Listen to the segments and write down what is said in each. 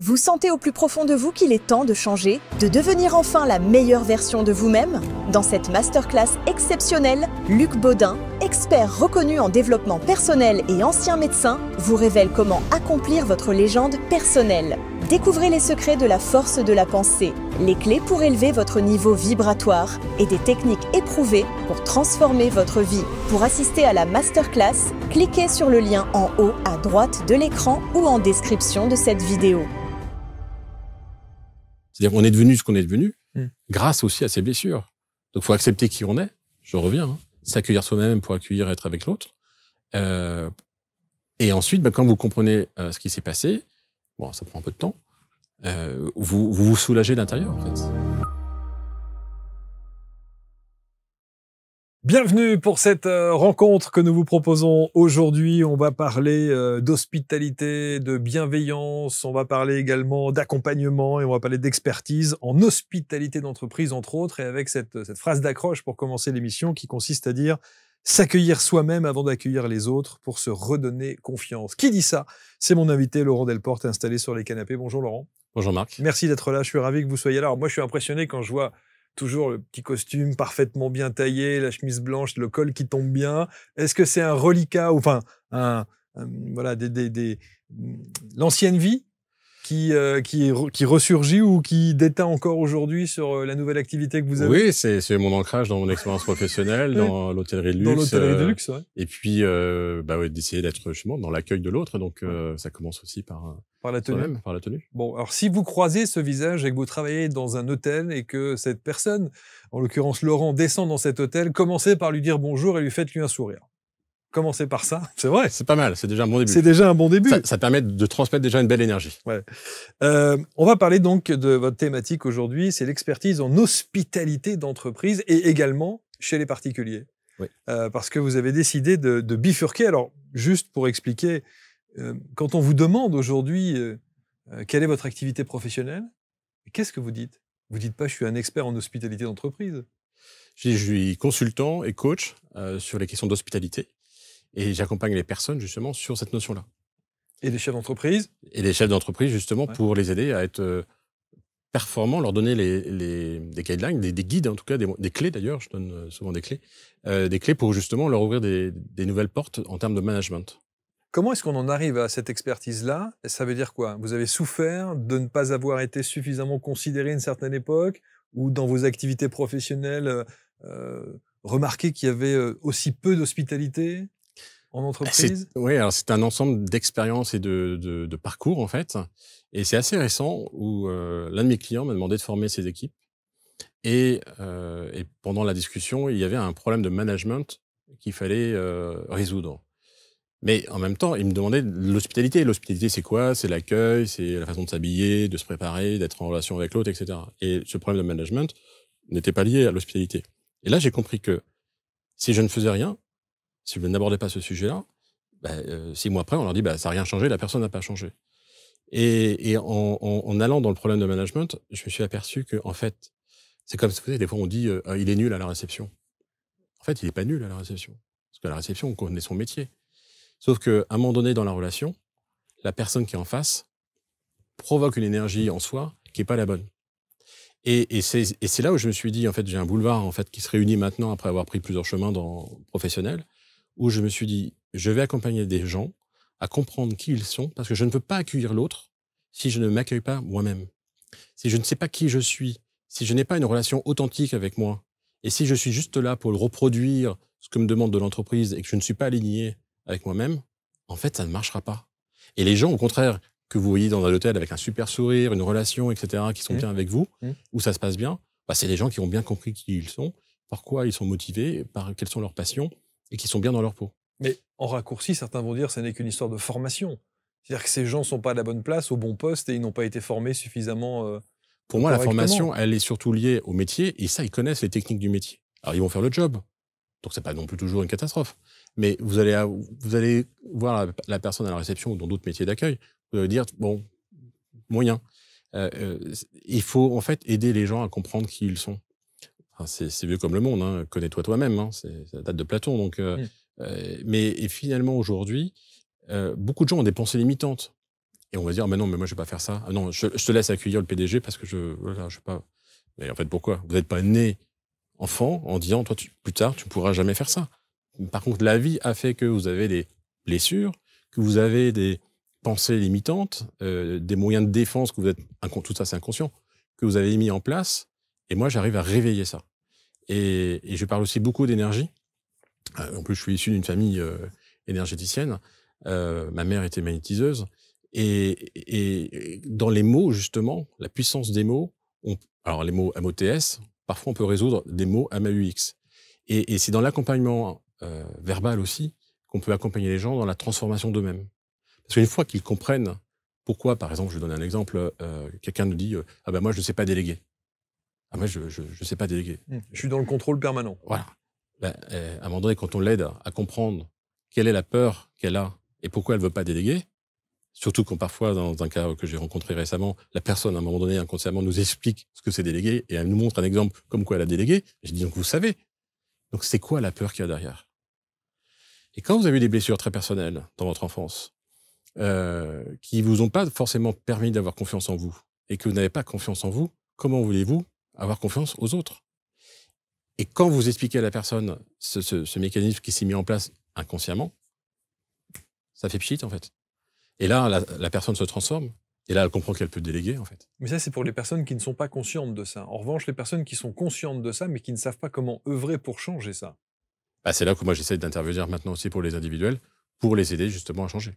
Vous sentez au plus profond de vous qu'il est temps de changer, de devenir enfin la meilleure version de vous-même? Dans cette masterclass exceptionnelle, Luc Baudin, expert reconnu en développement personnel et ancien médecin, vous révèle comment accomplir votre légende personnelle. Découvrez les secrets de la force de la pensée, les clés pour élever votre niveau vibratoire et des techniques éprouvées pour transformer votre vie. Pour assister à la masterclass, cliquez sur le lien en haut à droite de l'écran ou en description de cette vidéo. C'est-à-dire qu'on est devenu ce qu'on est devenu grâce aussi à ses blessures. Donc, il faut accepter qui on est. Je reviens. S'accueillir soi-même pour accueillir, être avec l'autre. Et ensuite, quand vous comprenez ce qui s'est passé, bon, ça prend un peu de temps, vous soulagez d'intérieur, en fait. Bienvenue pour cette rencontre que nous vous proposons aujourd'hui. On va parler d'hospitalité, de bienveillance, on va parler également d'accompagnement et on va parler d'expertise en hospitalité d'entreprise, entre autres, et avec cette phrase d'accroche pour commencer l'émission qui consiste à dire « s'accueillir soi-même avant d'accueillir les autres pour se redonner confiance ». Qui dit ça? C'est mon invité Laurent Delporte, installé sur les canapés. Bonjour Laurent. Bonjour Marc. Merci d'être là, je suis ravi que vous soyez là. Alors moi je suis impressionné quand je vois toujours le petit costume parfaitement bien taillé, la chemise blanche, le col qui tombe bien. Est-ce que c'est un reliquat ou enfin voilà l'ancienne vie qui ressurgit ou qui déteint encore aujourd'hui sur la nouvelle activité que vous avez? Oui, c'est mon ancrage dans mon expérience professionnelle, dans l'hôtellerie de luxe. Dans l'hôtellerie de luxe, ouais. Et puis, d'essayer d'être justement dans l'accueil de l'autre. Donc, ça commence aussi par la tenue. Par la tenue. Bon, alors si vous croisez ce visage et que vous travaillez dans un hôtel et que cette personne, en l'occurrence Laurent, descend dans cet hôtel, commencez par lui dire bonjour et lui faites-lui un sourire. Commencez par ça, c'est vrai. C'est pas mal, c'est déjà un bon début. C'est déjà un bon début. Ça permet de transmettre déjà une belle énergie. Ouais. On va parler donc de votre thématique aujourd'hui, c'est l'expertise en hospitalité d'entreprise et également chez les particuliers. Oui. Parce que vous avez décidé de bifurquer. Alors, juste pour expliquer, quand on vous demande aujourd'hui quelle est votre activité professionnelle, qu'est-ce que vous dites? Vous dites pas « je suis un expert en hospitalité d'entreprise ». Je suis consultant et coach sur les questions d'hospitalité. Et j'accompagne les personnes, justement, sur cette notion-là. Et les chefs d'entreprise? Et les chefs d'entreprise, justement, pour les aider à être performants, leur donner des guidelines, des guides, en tout cas, des clés, d'ailleurs, je donne souvent des clés pour, justement, leur ouvrir des nouvelles portes en termes de management. Comment est-ce qu'on en arrive à cette expertise-là? Ça veut dire quoi? Vous avez souffert de ne pas avoir été suffisamment considéré à une certaine époque, ou dans vos activités professionnelles, remarqué qu'il y avait aussi peu d'hospitalité en entreprise? Oui, alors c'est un ensemble d'expériences et de parcours, en fait. Et c'est assez récent où l'un de mes clients m'a demandé de former ses équipes. Et pendant la discussion, il y avait un problème de management qu'il fallait résoudre. Mais en même temps, il me demandait l'hospitalité. L'hospitalité, c'est quoi? C'est l'accueil, c'est la façon de s'habiller, de se préparer, d'être en relation avec l'autre, etc. Et ce problème de management n'était pas lié à l'hospitalité. Et là, j'ai compris que si je ne faisais rien, si je n'abordais pas ce sujet-là, 6 mois après, on leur dit ça n'a rien changé, la personne n'a pas changé. Et en allant dans le problème de management, je me suis aperçu que, en fait, c'est comme ça, des fois on dit il est nul à la réception. En fait, il n'est pas nul à la réception. Parce qu'à la réception, on connaît son métier. Sauf qu'à un moment donné dans la relation, la personne qui est en face provoque une énergie en soi qui n'est pas la bonne. Et c'est là où je me suis dit, en fait, j'ai un boulevard en fait, qui se réunit maintenant après avoir pris plusieurs chemins professionnels, où je me suis dit, je vais accompagner des gens à comprendre qui ils sont, parce que je ne peux pas accueillir l'autre si je ne m'accueille pas moi-même. Si je ne sais pas qui je suis, si je n'ai pas une relation authentique avec moi, et si je suis juste là pour le reproduire, ce que me demande de l'entreprise, et que je ne suis pas aligné avec moi-même, en fait, ça ne marchera pas. Et les gens, au contraire, que vous voyez dans un hôtel avec un super sourire, une relation, etc., qui sont bien avec vous, où ça se passe bien, c'est les gens qui ont bien compris qui ils sont, par quoi ils sont motivés, quelles sont leurs passions, et qui sont bien dans leur peau. Mais en raccourci, certains vont dire que ce n'est qu'une histoire de formation. C'est-à-dire que ces gens ne sont pas à la bonne place, au bon poste, et ils n'ont pas été formés suffisamment Pour moi, la formation, elle est surtout liée au métier, et ça, ils connaissent les techniques du métier. Alors, ils vont faire le job, donc c'est pas non plus toujours une catastrophe. Mais vous allez voir la personne à la réception ou dans d'autres métiers d'accueil, vous allez dire, bon, moyen. Il faut en fait aider les gens à comprendre qui ils sont. Enfin, c'est vieux comme le monde, hein. Connais-toi toi-même, hein. Ça date de Platon. Donc, mais finalement, aujourd'hui, beaucoup de gens ont des pensées limitantes. Et on va dire, mais non, mais moi, je vais pas faire ça. Ah non, je te laisse accueillir le PDG parce que voilà, je sais pas. Mais en fait, pourquoi? Vous n'êtes pas né enfant en disant, toi, plus tard, tu pourras jamais faire ça. Par contre, la vie a fait que vous avez des blessures, que vous avez des pensées limitantes, des moyens de défense que vous êtes, tout ça c'est inconscient, que vous avez mis en place. Et moi, j'arrive à réveiller ça. Et je parle aussi beaucoup d'énergie. En plus, je suis issu d'une famille énergéticienne. Ma mère était magnétiseuse. Et dans les mots, justement, la puissance des mots, alors les mots MOTS, parfois on peut résoudre des mots MAUX. Et c'est dans l'accompagnement verbal aussi qu'on peut accompagner les gens dans la transformation d'eux-mêmes. Parce qu'une fois qu'ils comprennent pourquoi, par exemple, je vais donner un exemple, quelqu'un nous dit « Ah ben moi, je ne sais pas déléguer. » Ah moi, je ne sais pas déléguer. Je suis dans le contrôle permanent. Voilà. Ben, à un moment donné, quand on l'aide à comprendre quelle est la peur qu'elle a et pourquoi elle ne veut pas déléguer, surtout quand parfois, dans un cas que j'ai rencontré récemment, la personne, à un moment donné, inconsciemment, nous explique ce que c'est déléguer et elle nous montre un exemple comme quoi elle a délégué. Je dis, donc vous savez. Donc c'est quoi la peur qu'il y a derrière? Et quand vous avez des blessures très personnelles dans votre enfance, qui vous ont pas forcément permis d'avoir confiance en vous, et que vous n'avez pas confiance en vous, comment voulez-vous avoir confiance aux autres? Et quand vous expliquez à la personne ce mécanisme qui s'est mis en place inconsciemment, ça fait pchit en fait. Et là, la personne se transforme. Et là, elle comprend qu'elle peut déléguer, en fait. Mais ça, c'est pour les personnes qui ne sont pas conscientes de ça. En revanche, les personnes qui sont conscientes de ça, mais qui ne savent pas comment œuvrer pour changer ça. Bah, c'est là que moi, j'essaie d'intervenir maintenant aussi pour les individuels, pour les aider justement à changer.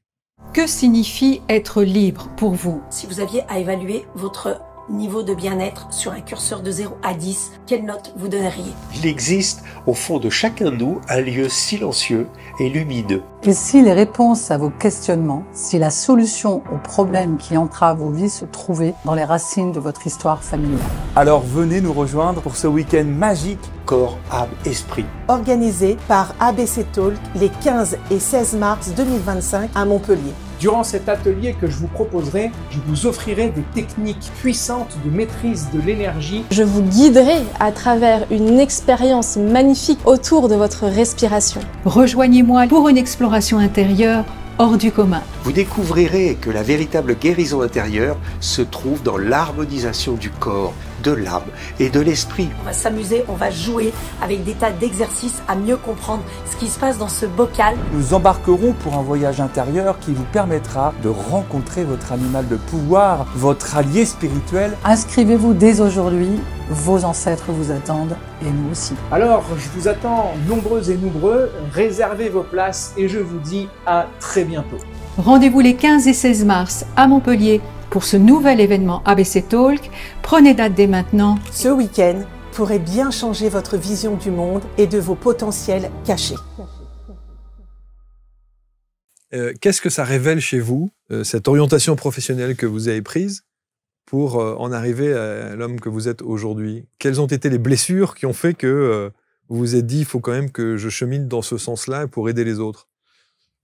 Que signifie être libre pour vous? Si vous aviez à évaluer votre niveau de bien-être sur un curseur de 0 à 10, quelle note vous donneriez? Il existe au fond de chacun de nous un lieu silencieux et lumineux. Et si les réponses à vos questionnements, si la solution aux problèmes qui entravent vos vies se trouvait dans les racines de votre histoire familiale? Alors venez nous rejoindre pour ce week-end magique Corps, âme, esprit. Organisé par ABC Talk les 15 et 16 mars 2025 à Montpellier. Durant cet atelier que je vous proposerai, je vous offrirai des techniques puissantes de maîtrise de l'énergie. Je vous guiderai à travers une expérience magnifique autour de votre respiration. Rejoignez-moi pour une exploration intérieure hors du commun. Vous découvrirez que la véritable guérison intérieure se trouve dans l'harmonisation du corps, de l'âme et de l'esprit. On va s'amuser, on va jouer avec des tas d'exercices à mieux comprendre ce qui se passe dans ce bocal. Nous embarquerons pour un voyage intérieur qui vous permettra de rencontrer votre animal de pouvoir, votre allié spirituel. Inscrivez-vous dès aujourd'hui, vos ancêtres vous attendent et nous aussi. Alors, je vous attends nombreux et nombreux, réservez vos places et je vous dis à très bientôt. Rendez-vous les 15 et 16 mars à Montpellier pour ce nouvel événement ABC Talk. Prenez date dès maintenant. Ce week-end pourrait bien changer votre vision du monde et de vos potentiels cachés. Qu'est-ce que ça révèle chez vous, cette orientation professionnelle que vous avez prise pour en arriver à l'homme que vous êtes aujourd'hui? Quelles ont été les blessures qui ont fait que vous vous êtes dit, il faut quand même que je chemine dans ce sens-là pour aider les auautres?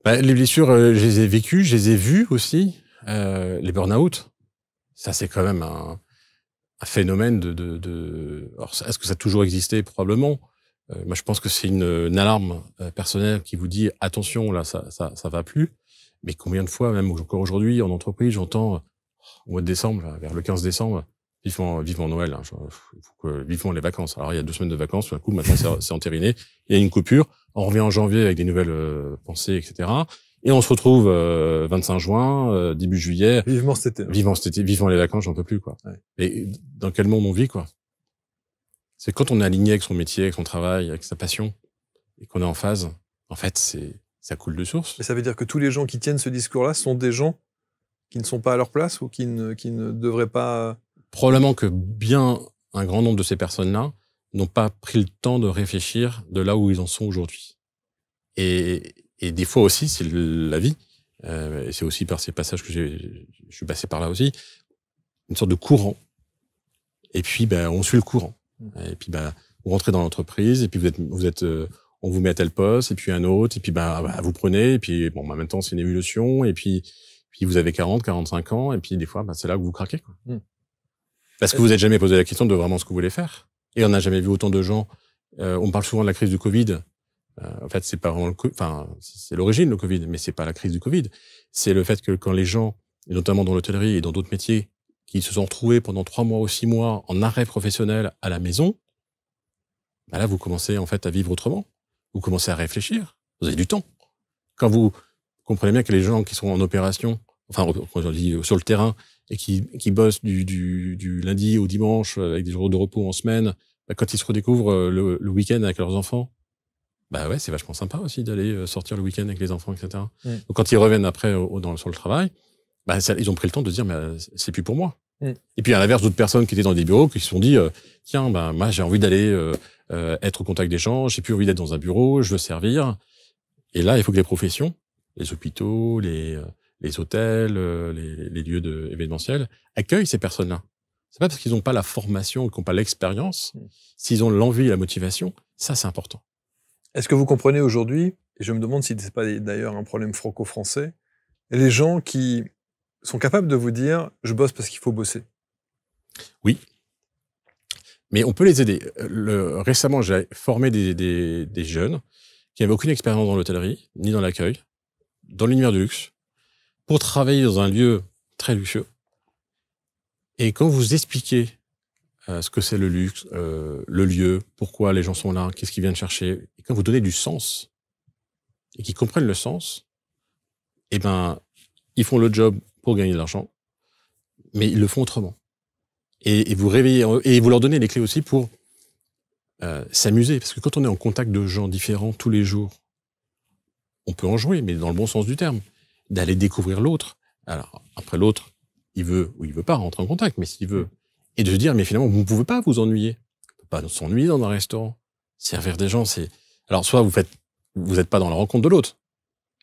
Les blessures, je les ai vécues, je les ai vues aussi. Les burn-out, ça c'est quand même un phénomène Alors, est-ce que ça a toujours existé? Probablement. Moi, je pense que c'est une alarme personnelle qui vous dit attention, là, ça va plus. Mais combien de fois, même encore aujourd'hui, en entreprise, j'entends au mois de décembre, là, vers le 15 décembre, vivement Noël, vivement les vacances. Alors, il y a 2 semaines de vacances, tout d'un coup, maintenant, c'est entériné. Il y a une coupure. On revient en janvier avec des nouvelles pensées, etc. Et on se retrouve 25 juin, début juillet. Vivement cet été. Vivement cet été, vivement les vacances, j'en peux plus, quoi. Ouais. Et dans quel monde on vit, quoi? C'est quand on est aligné avec son métier, avec son travail, avec sa passion, et qu'on est en phase, en fait, ça coule de source. Et ça veut dire que tous les gens qui tiennent ce discours-là sont des gens qui ne sont pas à leur place ou qui ne devraient pas... Probablement que bien un grand nombre de ces personnes-là n'ont pas pris le temps de réfléchir de là où ils en sont aujourd'hui. Et des fois aussi, c'est la vie, et c'est aussi par ces passages que je suis passé par là aussi, une sorte de courant. Et puis, on suit le courant. Et puis, vous rentrez dans l'entreprise, et puis on vous met à tel poste, et puis un autre, et puis, vous prenez, et puis, en même temps, c'est une évolution, et puis vous avez 40, 45 ans, et puis des fois, c'est là que vous craquez, quoi. Parce que vous n'êtes jamais posé la question de vraiment ce que vous voulez faire. Et on n'a jamais vu autant de gens. On parle souvent de la crise du Covid. En fait, c'est pas vraiment c'est l'origine, le Covid, mais c'est pas la crise du Covid. C'est le fait que quand les gens et notamment dans l'hôtellerie et dans d'autres métiers, qui se sont retrouvés pendant 3 mois ou 6 mois en arrêt professionnel à la maison, bah là, vous commencez en fait à vivre autrement. Vous commencez à réfléchir. Vous avez du temps. Quand vous comprenez bien que les gens qui sont en opération, enfin, on dit sur le terrain, et qui bossent du lundi au dimanche avec des jours de repos en semaine, bah, quand ils se redécouvrent le week-end avec leurs enfants, bah ouais, c'est vachement sympa aussi d'aller sortir le week-end avec les enfants, etc. Donc quand ils reviennent après sur le travail, bah, ils ont pris le temps de se dire, mais c'est plus pour moi. Et puis à l'inverse, d'autres personnes qui étaient dans des bureaux, qui se sont dit, tiens, bah, moi j'ai envie d'aller être au contact des gens, j'ai plus envie d'être dans un bureau, je veux servir. Et là, il faut que les professions, les hôpitaux, les hôtels, les lieux événementiels, accueillent ces personnes-là. C'est pas parce qu'ils n'ont pas la formation, qu'ils n'ont pas l'expérience, s'ils ont l'envie et la motivation, ça c'est important. Est-ce que vous comprenez aujourd'hui, et je me demande si ce n'est pas d'ailleurs un problème franco-français, les gens qui sont capables de vous dire « je bosse parce qu'il faut bosser ». Oui, mais on peut les aider. Récemment, j'ai formé des jeunes qui n'avaient aucune expérience dans l'hôtellerie, ni dans l'accueil, dans l'univers du luxe, pour travailler dans un lieu très luxueux. Et quand vous expliquez ce que c'est le luxe, le lieu, pourquoi les gens sont là, qu'est-ce qu'ils viennent chercher, et quand vous donnez du sens, et qu'ils comprennent le sens, eh ben, ils font le job pour gagner de l'argent, mais ils le font autrement. Et vous réveillez, et vous leur donnez les clés aussi pour s'amuser, parce que quand on est en contact de gens différents tous les jours, on peut en jouer, mais dans le bon sens du terme, d'aller découvrir l'autre. Alors, après l'autre, il veut ou il veut pas rentrer en contact, mais s'il veut, et de se dire, mais finalement, vous ne pouvez pas vous ennuyer. On peut pas s'ennuyer dans un restaurant. Servir des gens, c'est... Alors, soit vous n'êtes pas dans la rencontre de l'autre,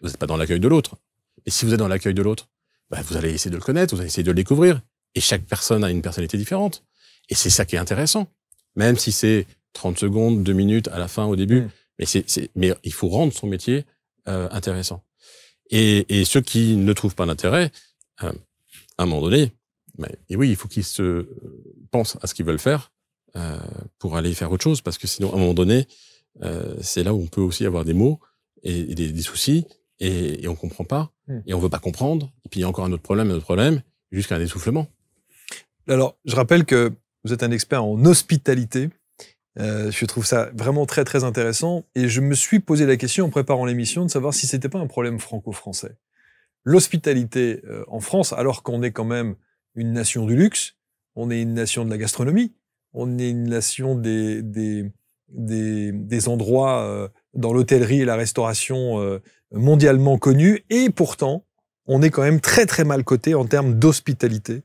vous n'êtes pas dans l'accueil de l'autre. Et si vous êtes dans l'accueil de l'autre, bah, vous allez essayer de le connaître, vous allez essayer de le découvrir. Et chaque personne a une personnalité différente. Et c'est ça qui est intéressant. Même si c'est 30 secondes, 2 minutes à la fin, au début. Mais il faut rendre son métier intéressant. Et ceux qui ne trouvent pas d'intérêt, à un moment donné, et oui, il faut qu'ils se pensent à ce qu'ils veulent faire pour aller faire autre chose. Parce que sinon, à un moment donné, c'est là où on peut aussi avoir des mots et des soucis et on comprend pas et on veut pas comprendre. Et puis il y a encore un autre problème, jusqu'à un essoufflement. Alors, je rappelle que vous êtes un expert en hospitalité. Je trouve ça vraiment très, très intéressant. Et je me suis posé la question en préparant l'émission de savoir si c'était pas un problème franco-français. L'hospitalité en France, alors qu'on est quand même une nation du luxe, on est une nation de la gastronomie, on est une nation des endroits dans l'hôtellerie et la restauration mondialement connus, et pourtant, on est quand même très, très mal coté en termes d'hospitalité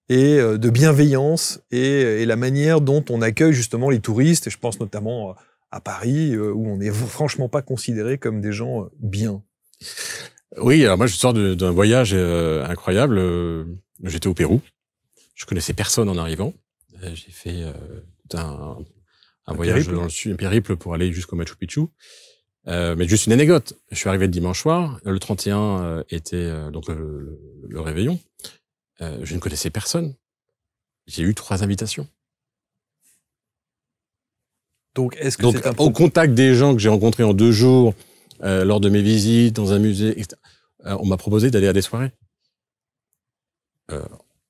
et de bienveillance et la manière dont on accueille justement les touristes, et je pense notamment à Paris, où on n'est franchement pas considéré comme des gens bien. Oui, alors moi je sors d'un voyage incroyable. J'étais au Pérou. Je connaissais personne en arrivant. J'ai fait un voyage dans le sud, un périple pour aller jusqu'au Machu Picchu. Mais juste une anecdote. Je suis arrivé le dimanche soir. Le 31 était donc le réveillon. Je ne connaissais personne. J'ai eu 3 invitations. Donc, est-ce que c'est au contact des gens que j'ai rencontrés en 2 jours, lors de mes visites dans un musée, etc., on m'a proposé d'aller à des soirées.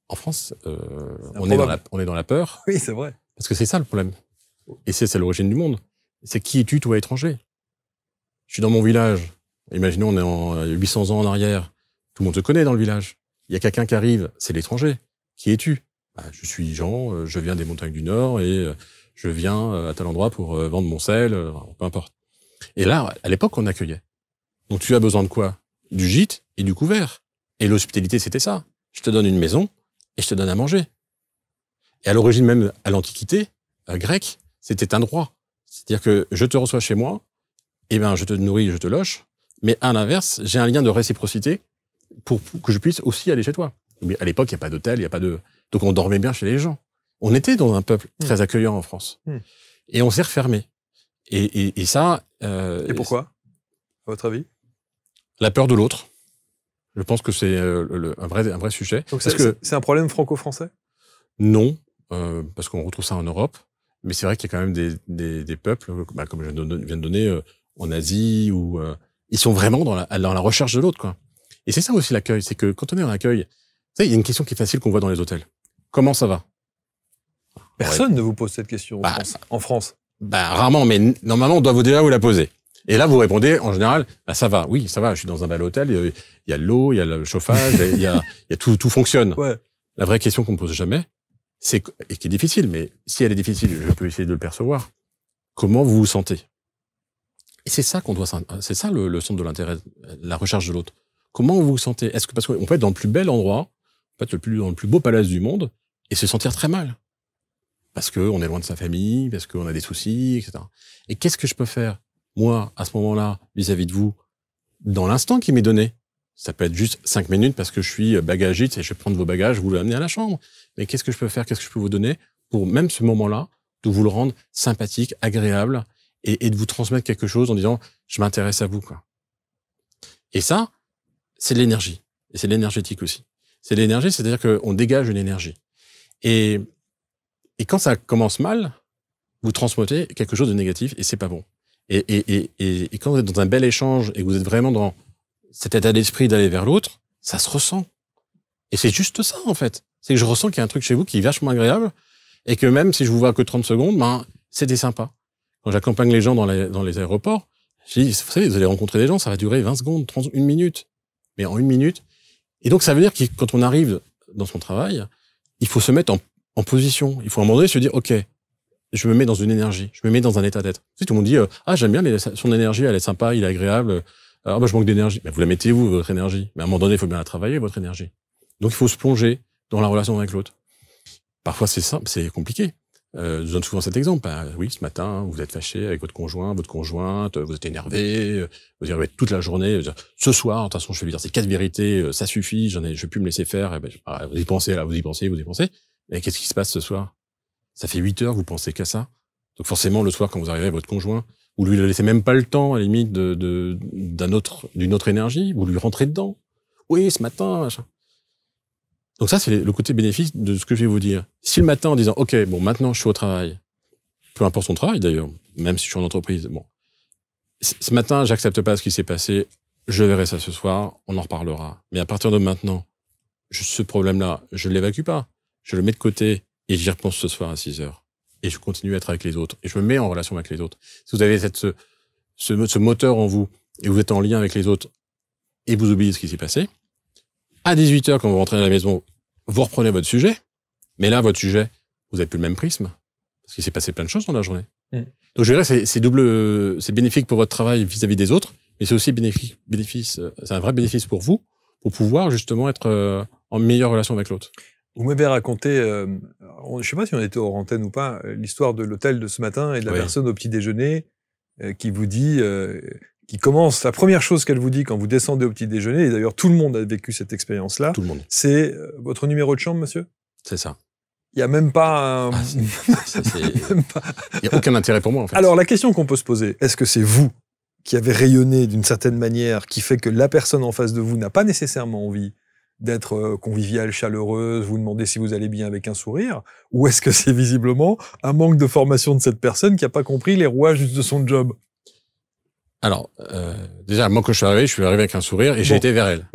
En France, on est dans la peur. Oui, c'est vrai. Parce que c'est ça le problème. Et c'est l'origine du monde. C'est qui es-tu, toi, étranger? Je suis dans mon village. Imaginons, on est en 800 ans en arrière. Tout le monde se connaît dans le village. Il y a quelqu'un qui arrive, c'est l'étranger. Qui es-tu? Je suis Jean, je viens des montagnes du Nord et je viens à tel endroit pour vendre mon sel, peu importe. Et là, à l'époque, on accueillait. Donc tu as besoin de quoi? Du gîte et du couvert. Et l'hospitalité, c'était ça. Je te donne une maison et je te donne à manger. Et à l'origine même, à l'Antiquité grecque, c'était un droit. C'est-à-dire que je te reçois chez moi, et ben je te nourris, je te loge, mais à l'inverse, j'ai un lien de réciprocité pour que je puisse aussi aller chez toi. Mais à l'époque, il n'y a pas d'hôtel, il n'y a pas de... Donc on dormait bien chez les gens. On était dans un peuple très accueillant en France. Et on s'est refermé. Et ça... et pourquoi, à votre avis? La peur de l'autre. Je pense que c'est un vrai sujet. Donc c'est un problème franco-français? Non, parce qu'on retrouve ça en Europe. Mais c'est vrai qu'il y a quand même des peuples, comme je viens de donner, en Asie, où ils sont vraiment dans la recherche de l'autre, quoi. Et c'est ça aussi l'accueil, c'est que quand on est en accueil, il y a une question qui est facile qu'on voit dans les hôtels. Comment ça va? Personne ne vous pose cette question en France. Rarement, mais normalement, on doit déjà vous la poser. Et là, vous répondez, en général, ça va. Oui, ça va, je suis dans un bel hôtel, il y a l'eau, il y a le chauffage, il y a tout fonctionne. Ouais. La vraie question qu'on me pose jamais, et qui est difficile, mais si elle est difficile, je peux essayer de le percevoir. Comment vous vous sentez? Et c'est ça c'est ça le centre de l'intérêt, la recherche de l'autre. Comment vous vous sentez? Parce qu'on peut être dans le plus bel endroit, on peut être dans le plus beau palace du monde, et se sentir très mal. Parce qu'on est loin de sa famille, parce qu'on a des soucis, etc. Et qu'est-ce que je peux faire, moi, à ce moment-là, vis-à-vis de vous, dans l'instant qui m'est donné? Ça peut être juste 5 minutes parce que je suis bagagiste et je vais prendre vos bagages, vous l'amener à la chambre. Mais qu'est-ce que je peux faire? Qu'est-ce que je peux vous donner pour, même ce moment-là, de vous le rendre sympathique, agréable et de vous transmettre quelque chose en disant « je m'intéresse à vous ». Et ça, c'est de l'énergie. Et c'est de l'énergétique aussi. C'est de l'énergie, c'est-à-dire qu'on dégage une énergie. Et quand ça commence mal, vous transmettez quelque chose de négatif et c'est pas bon. Et quand vous êtes dans un bel échange et que vous êtes vraiment dans cet état d'esprit d'aller vers l'autre, ça se ressent. Et c'est juste ça, en fait. C'est que je ressens qu'il y a un truc chez vous qui est vachement agréable et que même si je vous vois que 30 secondes, c'était sympa. Quand j'accompagne les gens dans les aéroports, je dis, vous savez, vous allez rencontrer des gens, ça va durer 20 secondes, 30, 1 minute. Mais en 1 minute. Et donc, ça veut dire que quand on arrive dans son travail, il faut se mettre en position. Il faut à un moment donné se dire, OK, je me mets dans une énergie, je me mets dans un état d'être. Tu sais, tout le monde dit, j'aime bien, mais son énergie, elle est sympa, il est agréable. Je manque d'énergie. Mais vous la mettez où, votre énergie? Mais à un moment donné, il faut bien la travailler, votre énergie. Donc, il faut se plonger dans la relation avec l'autre. Parfois, c'est simple, c'est compliqué. Je donne souvent cet exemple. Oui, ce matin, vous êtes fâché avec votre conjoint, votre conjointe, vous êtes énervé, vous avez toute la journée. Ce soir, de toute façon, je vais lui dire ces 4 vérités, ça suffit, je vais plus me laisser faire. Vous y pensez, là, vous y pensez. Mais qu'est-ce qui se passe ce soir? Ça fait 8 heures, vous pensez qu'à ça. Donc forcément, le soir, quand vous arrivez avec votre conjoint, vous lui laissez même pas le temps, à la limite, d'une autre énergie, vous lui rentrez dedans. Oui, ce matin, machin. Donc ça, c'est le côté bénéfice de ce que je vais vous dire. Si le matin, en disant, OK, bon, maintenant, je suis au travail, peu importe son travail d'ailleurs, même si je suis en entreprise, bon, ce matin, j'accepte pas ce qui s'est passé, je verrai ça ce soir, on en reparlera. Mais à partir de maintenant, ce problème-là, je l'évacue pas. Je le mets de côté et j'y repense ce soir à 6 heures. Et je continue à être avec les autres. Et je me mets en relation avec les autres. Si vous avez ce moteur en vous et vous êtes en lien avec les autres et vous oubliez ce qui s'est passé, à 18 heures, quand vous rentrez à la maison, vous reprenez votre sujet. Mais là, votre sujet, vous n'avez plus le même prisme. Parce qu'il s'est passé plein de choses dans la journée. Donc, je dirais, c'est bénéfique pour votre travail vis-à-dire des autres, mais c'est aussi c'est un vrai bénéfice pour vous, pour pouvoir justement être en meilleure relation avec l'autre. Vous m'avez raconté, je ne sais pas si on était hors antenne ou pas, l'histoire de l'hôtel de ce matin et de la personne au petit déjeuner qui vous dit, qui commence, la première chose qu'elle vous dit quand vous descendez au petit déjeuner, et d'ailleurs tout le monde a vécu cette expérience-là, c'est votre numéro de chambre, monsieur? C'est ça. Il n'y a même pas un... Il n'y a aucun intérêt pour moi, en fait. Alors, la question qu'on peut se poser, est-ce que c'est vous qui avez rayonné d'une certaine manière, qui fait que la personne en face de vous n'a pas nécessairement envie d'être conviviale, chaleureuse, vous demander si vous allez bien avec un sourire, ou est-ce que c'est visiblement un manque de formation de cette personne qui n'a pas compris les rouages de son job? Alors, déjà, moi, quand je suis arrivé avec un sourire et j'ai été vers elle.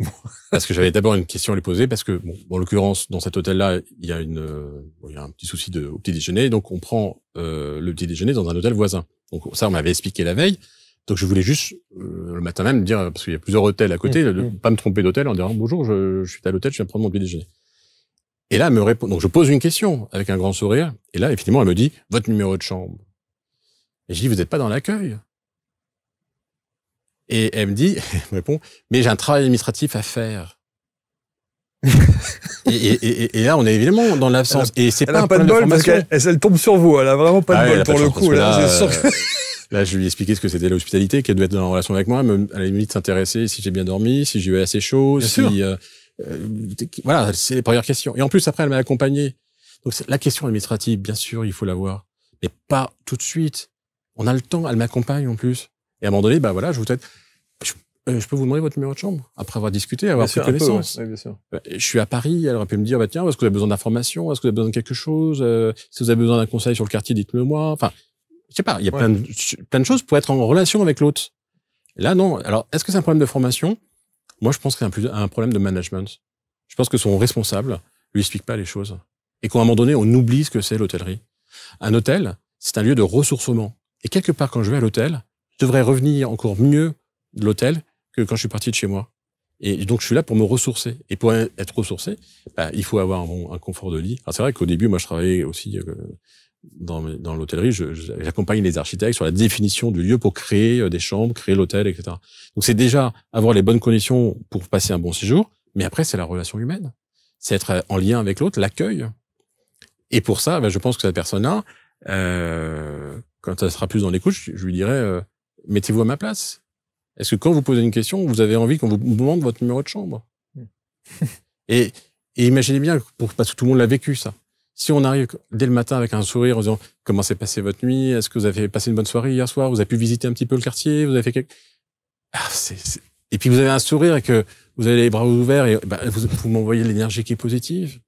Parce que j'avais d'abord une question à lui poser, parce que, bon, en l'occurrence, dans cet hôtel-là, il y a un petit souci au petit déjeuner, donc on prend le petit déjeuner dans un hôtel voisin. Donc ça, on m'avait expliqué la veille. Donc je voulais juste, le matin même, dire, parce qu'il y a plusieurs hôtels à côté, pas me tromper d'hôtel en disant, bonjour, je suis à l'hôtel, je viens prendre mon petit déjeuner. Et là, elle me répond, donc je pose une question avec un grand sourire, et là, effectivement, elle me dit, votre numéro de chambre. Et je dis, vous n'êtes pas dans l'accueil? Et elle me dit, elle me répond, mais j'ai un travail administratif à faire. et là, on est évidemment dans l'absence. Et c'est pas un problème de formation. Parce qu'elle tombe sur vous, elle a vraiment pas de bol pour le coup. Là, je lui ai expliqué ce que c'était l'hospitalité, qu'elle devait être en relation avec moi, elle a limite s'intéresser si j'ai bien dormi, si j'ai eu assez chaud, voilà, c'est les premières questions. Et en plus, après, elle m'a accompagné. Donc, la question administrative, bien sûr, il faut l'avoir, mais pas tout de suite. On a le temps, elle m'accompagne en plus. Et à un moment donné, voilà, je peux vous demander votre numéro de chambre après avoir discuté, avoir pris connaissance. Oui, bien sûr. Je suis à Paris, elle aurait pu me dire, tiens, est-ce que vous avez besoin d'informations? Est-ce que vous avez besoin de quelque chose? Si vous avez besoin d'un conseil sur le quartier, dites-le moi. Enfin, je sais pas, il y a plein de choses pour être en relation avec l'autre. Là, non. Alors, est-ce que c'est un problème de formation? Moi, je pense qu'il y a un problème de management. Je pense que son responsable lui explique pas les choses. Et qu'à un moment donné, on oublie ce que c'est l'hôtellerie. Un hôtel, c'est un lieu de ressourcement. Et quelque part, quand je vais à l'hôtel, je devrais revenir encore mieux de l'hôtel que quand je suis parti de chez moi. Et donc, je suis là pour me ressourcer. Et pour être ressourcé, il faut avoir un confort de lit. Alors, c'est vrai qu'au début, moi, je travaillais aussi dans l'hôtellerie. J'accompagne les architectes sur la définition du lieu pour créer des chambres, créer l'hôtel, etc. Donc, c'est déjà avoir les bonnes conditions pour passer un bon séjour. Mais après, c'est la relation humaine. C'est être en lien avec l'autre, l'accueil. Et pour ça, je pense que cette personne-là, quand elle sera plus dans l'écoute, je lui dirais, mettez-vous à ma place. Est-ce que quand vous posez une question, vous avez envie qu'on vous demande votre numéro de chambre? Et imaginez bien, parce que tout le monde l'a vécu, ça. Si on arrive dès le matin avec un sourire en disant « Comment s'est passée votre nuit? Est-ce que vous avez passé une bonne soirée hier soir? Vous avez pu visiter un petit peu le quartier? Vous avez fait quelque... » Et puis vous avez un sourire et que vous avez les bras ouverts et vous m'envoyez l'énergie qui est positive.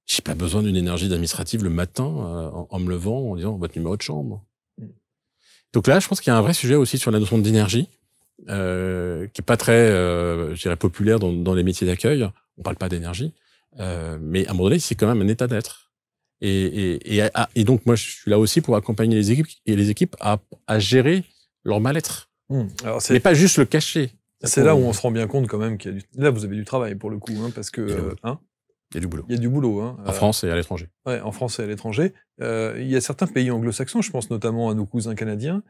J'ai pas besoin d'une énergie administrative le matin en me levant en disant « Votre numéro de chambre. » Donc là, je pense qu'il y a un vrai sujet aussi sur la notion d'énergie. Qui est pas très, je dirais, populaire dans les métiers d'accueil. On parle pas d'énergie, mais à un moment donné, c'est quand même un état d'être. Et donc moi, je suis là aussi pour accompagner les équipes à gérer leur mal-être, mais pas juste le cacher. C'est là où on se rend bien compte quand même qu'il y a là vous avez du travail pour le coup, parce que il y a du boulot. Il y a du boulot. En France et à l'étranger. Ouais, en France et à l'étranger. Il y a certains pays anglo-saxons, je pense notamment à nos cousins canadiens.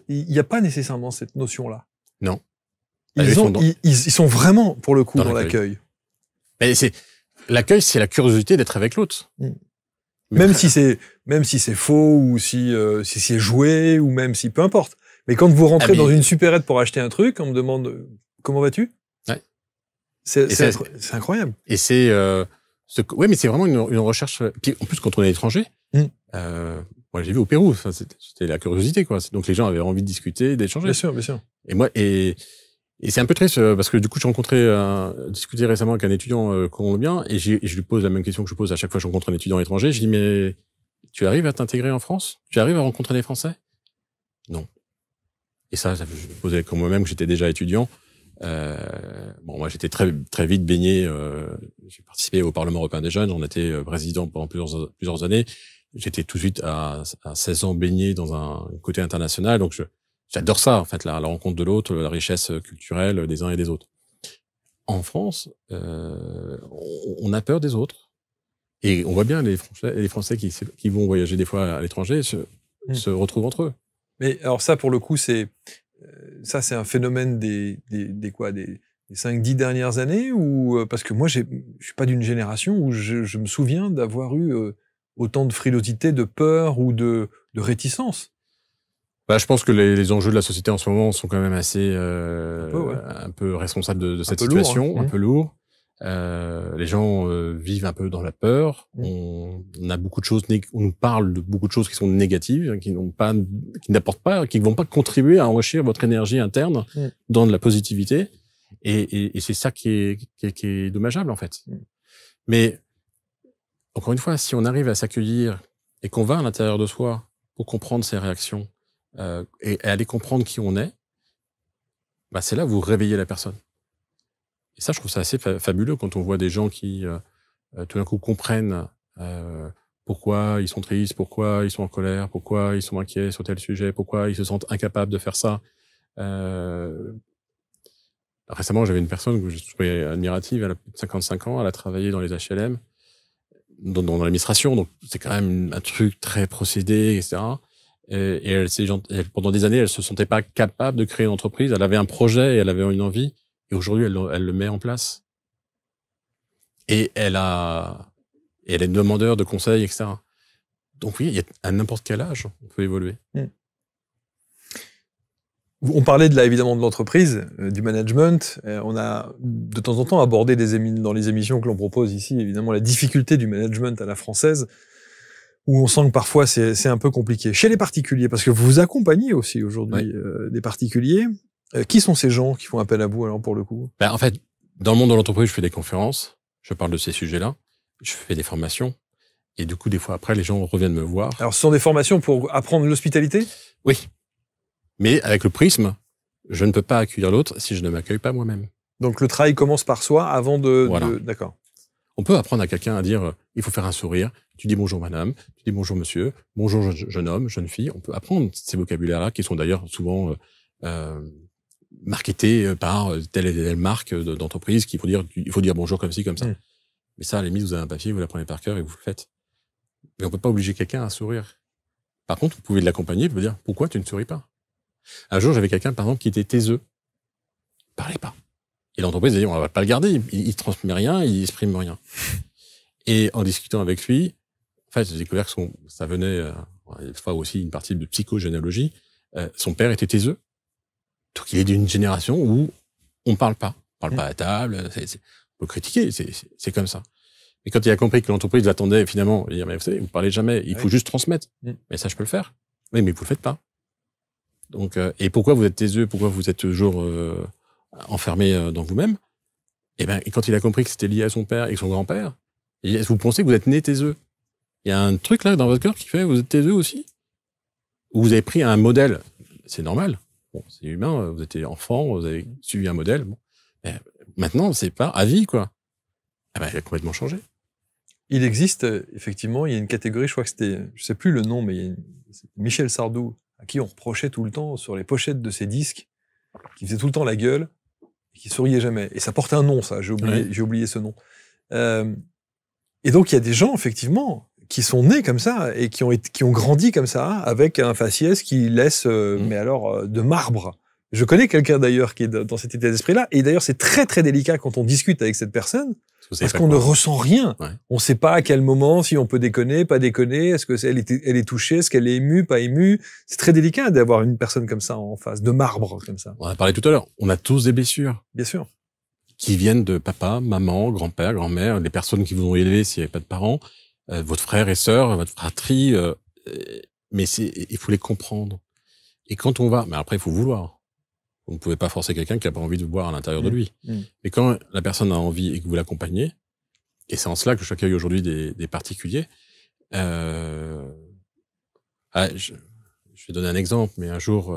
Il n'y a pas nécessairement cette notion-là. Non. Ils sont vraiment, pour le coup, dans l'accueil. L'accueil, c'est la curiosité d'être avec l'autre. Même si c'est faux, ou si c'est joué, ou même si, peu importe. Mais quand vous rentrez dans une supérette pour acheter un truc, on me demande, comment vas-tu? Ouais. C'est incroyable. Et ouais, mais c'est vraiment une recherche. Puis, en plus, quand on est étranger, moi, j'ai vu au Pérou, c'était la curiosité, quoi. Donc, les gens avaient envie de discuter, d'échanger. Bien sûr, bien sûr. Et c'est un peu triste, parce que du coup, j'ai discuté récemment avec un étudiant colombien, et je lui pose la même question que je pose à chaque fois que je rencontre un étudiant étranger. Je dis, mais tu arrives à t'intégrer en France? Tu arrives à rencontrer des Français? Non. Et ça, je posais comme moi-même, que j'étais déjà étudiant. Moi, j'étais très, très vite baigné. J'ai participé au Parlement européen des jeunes. J'en étais président pendant plusieurs années. J'étais tout de suite à 16 ans baigné dans un côté international. Donc, j'adore ça, en fait, la rencontre de l'autre, la richesse culturelle des uns et des autres. En France, on a peur des autres. Et on voit bien les Français qui vont voyager des fois à l'étranger se retrouvent entre eux. Mais alors ça, pour le coup, c'est un phénomène des 5-10 dernières années, ou parce que moi, je suis pas d'une génération où je me souviens d'avoir eu autant de frilosité, de peur ou de réticence. Je pense que les enjeux de la société en ce moment sont quand même assez un peu responsables de cette situation, lourd, hein. Un peu lourd. Les gens vivent un peu dans la peur. On a beaucoup de choses, on nous parle de beaucoup de choses qui sont négatives, qui n'apportent pas, qui ne vont pas contribuer à enrichir votre énergie interne dans de la positivité. Et c'est ça qui est dommageable, en fait. Mais encore une fois, si on arrive à s'accueillir et qu'on va à l'intérieur de soi pour comprendre ses réactions et aller comprendre qui on est, c'est là où vous réveillez la personne. Et ça, je trouve ça assez fabuleux quand on voit des gens qui, tout d'un coup, comprennent pourquoi ils sont tristes, pourquoi ils sont en colère, pourquoi ils sont inquiets sur tel sujet, pourquoi ils se sentent incapables de faire ça. Récemment, j'avais une personne que je trouvais admirative, elle a plus de 55 ans, elle a travaillé dans les HLM, dans l'administration, donc c'est quand même un truc très procédé, etc. Et pendant des années, elle se sentait pas capable de créer une entreprise, elle avait un projet et elle avait une envie, et aujourd'hui, elle le met en place. Et elle est demandeur de conseils, etc. Donc oui, à n'importe quel âge, on peut évoluer. On parlait évidemment de l'entreprise, du management. On a de temps en temps abordé dans les émissions que l'on propose ici, évidemment, la difficulté du management à la française, où on sent que parfois c'est un peu compliqué. Chez les particuliers, parce que vous accompagnez aussi aujourd'hui des particuliers, qui sont ces gens qui font appel à vous alors pour le coup? En fait, dans le monde de l'entreprise, je fais des conférences, je parle de ces sujets-là, je fais des formations, et du coup, des fois après, les gens reviennent me voir. Alors, ce sont des formations pour apprendre l'hospitalité? Oui. Mais avec le prisme, je ne peux pas accueillir l'autre si je ne m'accueille pas moi-même. Donc le travail commence par soi avant de... Voilà. D'accord. On peut apprendre à quelqu'un à dire il faut faire un sourire, tu dis bonjour madame, tu dis bonjour monsieur, bonjour jeune homme, jeune fille. On peut apprendre ces vocabulaires-là qui sont d'ailleurs souvent marketés par telle et telle marque d'entreprise qu'il faut dire bonjour comme ci, comme ça. Mais ça, à la limite, vous avez un papier, vous l'apprenez par cœur et vous le faites. Mais on peut pas obliger quelqu'un à sourire. Par contre, vous pouvez l'accompagner, vous dire pourquoi tu ne souris pas. Un jour, j'avais quelqu'un, par exemple, qui était taiseux. Il parlait pas. Et l'entreprise a dit, on va pas le garder, il transmet rien, il exprime rien. Et en discutant avec lui, en fait, j'ai découvert que ça venait, des fois aussi une partie de psychogénéalogie, son père était taiseux. Donc il est d'une génération où on parle pas à table, on peut critiquer, c'est comme ça. Et quand il a compris que l'entreprise l'attendait, finalement, il dit, mais vous savez, vous parlez jamais, il faut juste transmettre. Mais ça, je peux le faire. Oui, mais vous le faites pas. Donc, et pourquoi vous êtes taiseux, pourquoi vous êtes toujours enfermé dans vous-même? Et ben, quand il a compris que c'était lié à son père et son grand-père, est-ce que vous pensez que vous êtes né taiseux? Il y a un truc là dans votre cœur qui fait vous êtes taiseux aussi? Ou vous avez pris un modèle? C'est normal. Bon, c'est humain. Vous étiez enfant, vous avez suivi un modèle. Bon. Mais maintenant, c'est pas à vie, quoi. Ah ben, il a complètement changé. Il existe, effectivement, il y a une catégorie, je crois que c'était, je sais plus le nom, mais il y a Michel Sardou, à qui on reprochait tout le temps sur les pochettes de ses disques, qui faisait tout le temps la gueule, et qui souriait jamais. Et ça portait un nom, ça, j'ai oublié ce nom. Et donc, il y a des gens, effectivement, qui sont nés comme ça, et qui ont grandi comme ça, avec un faciès qui laisse, mais alors, de marbre. Je connais quelqu'un, d'ailleurs, qui est dans cet état d'esprit-là, et d'ailleurs, c'est très, très délicat quand on discute avec cette personne, parce qu'on ne ressent rien. Ouais. On ne sait pas à quel moment, si on peut déconner, pas déconner, est-ce que elle est touchée, est-ce qu'elle est émue, pas émue. C'est très délicat d'avoir une personne comme ça en face, de marbre comme ça. On a parlé tout à l'heure, on a tous des blessures. Bien sûr. Qui viennent de papa, maman, grand-père, grand-mère, les personnes qui vous ont élevé s'il n'y avait pas de parents, votre frère et sœur, votre fratrie, mais il faut les comprendre. Et quand on va, mais après il faut vouloir. Vous ne pouvez pas forcer quelqu'un qui n'a pas envie de boire à l'intérieur de lui. Mais quand la personne a envie et que vous l'accompagnez, et c'est en cela que j'accueille aujourd'hui des particuliers, je vais donner un exemple, mais un jour,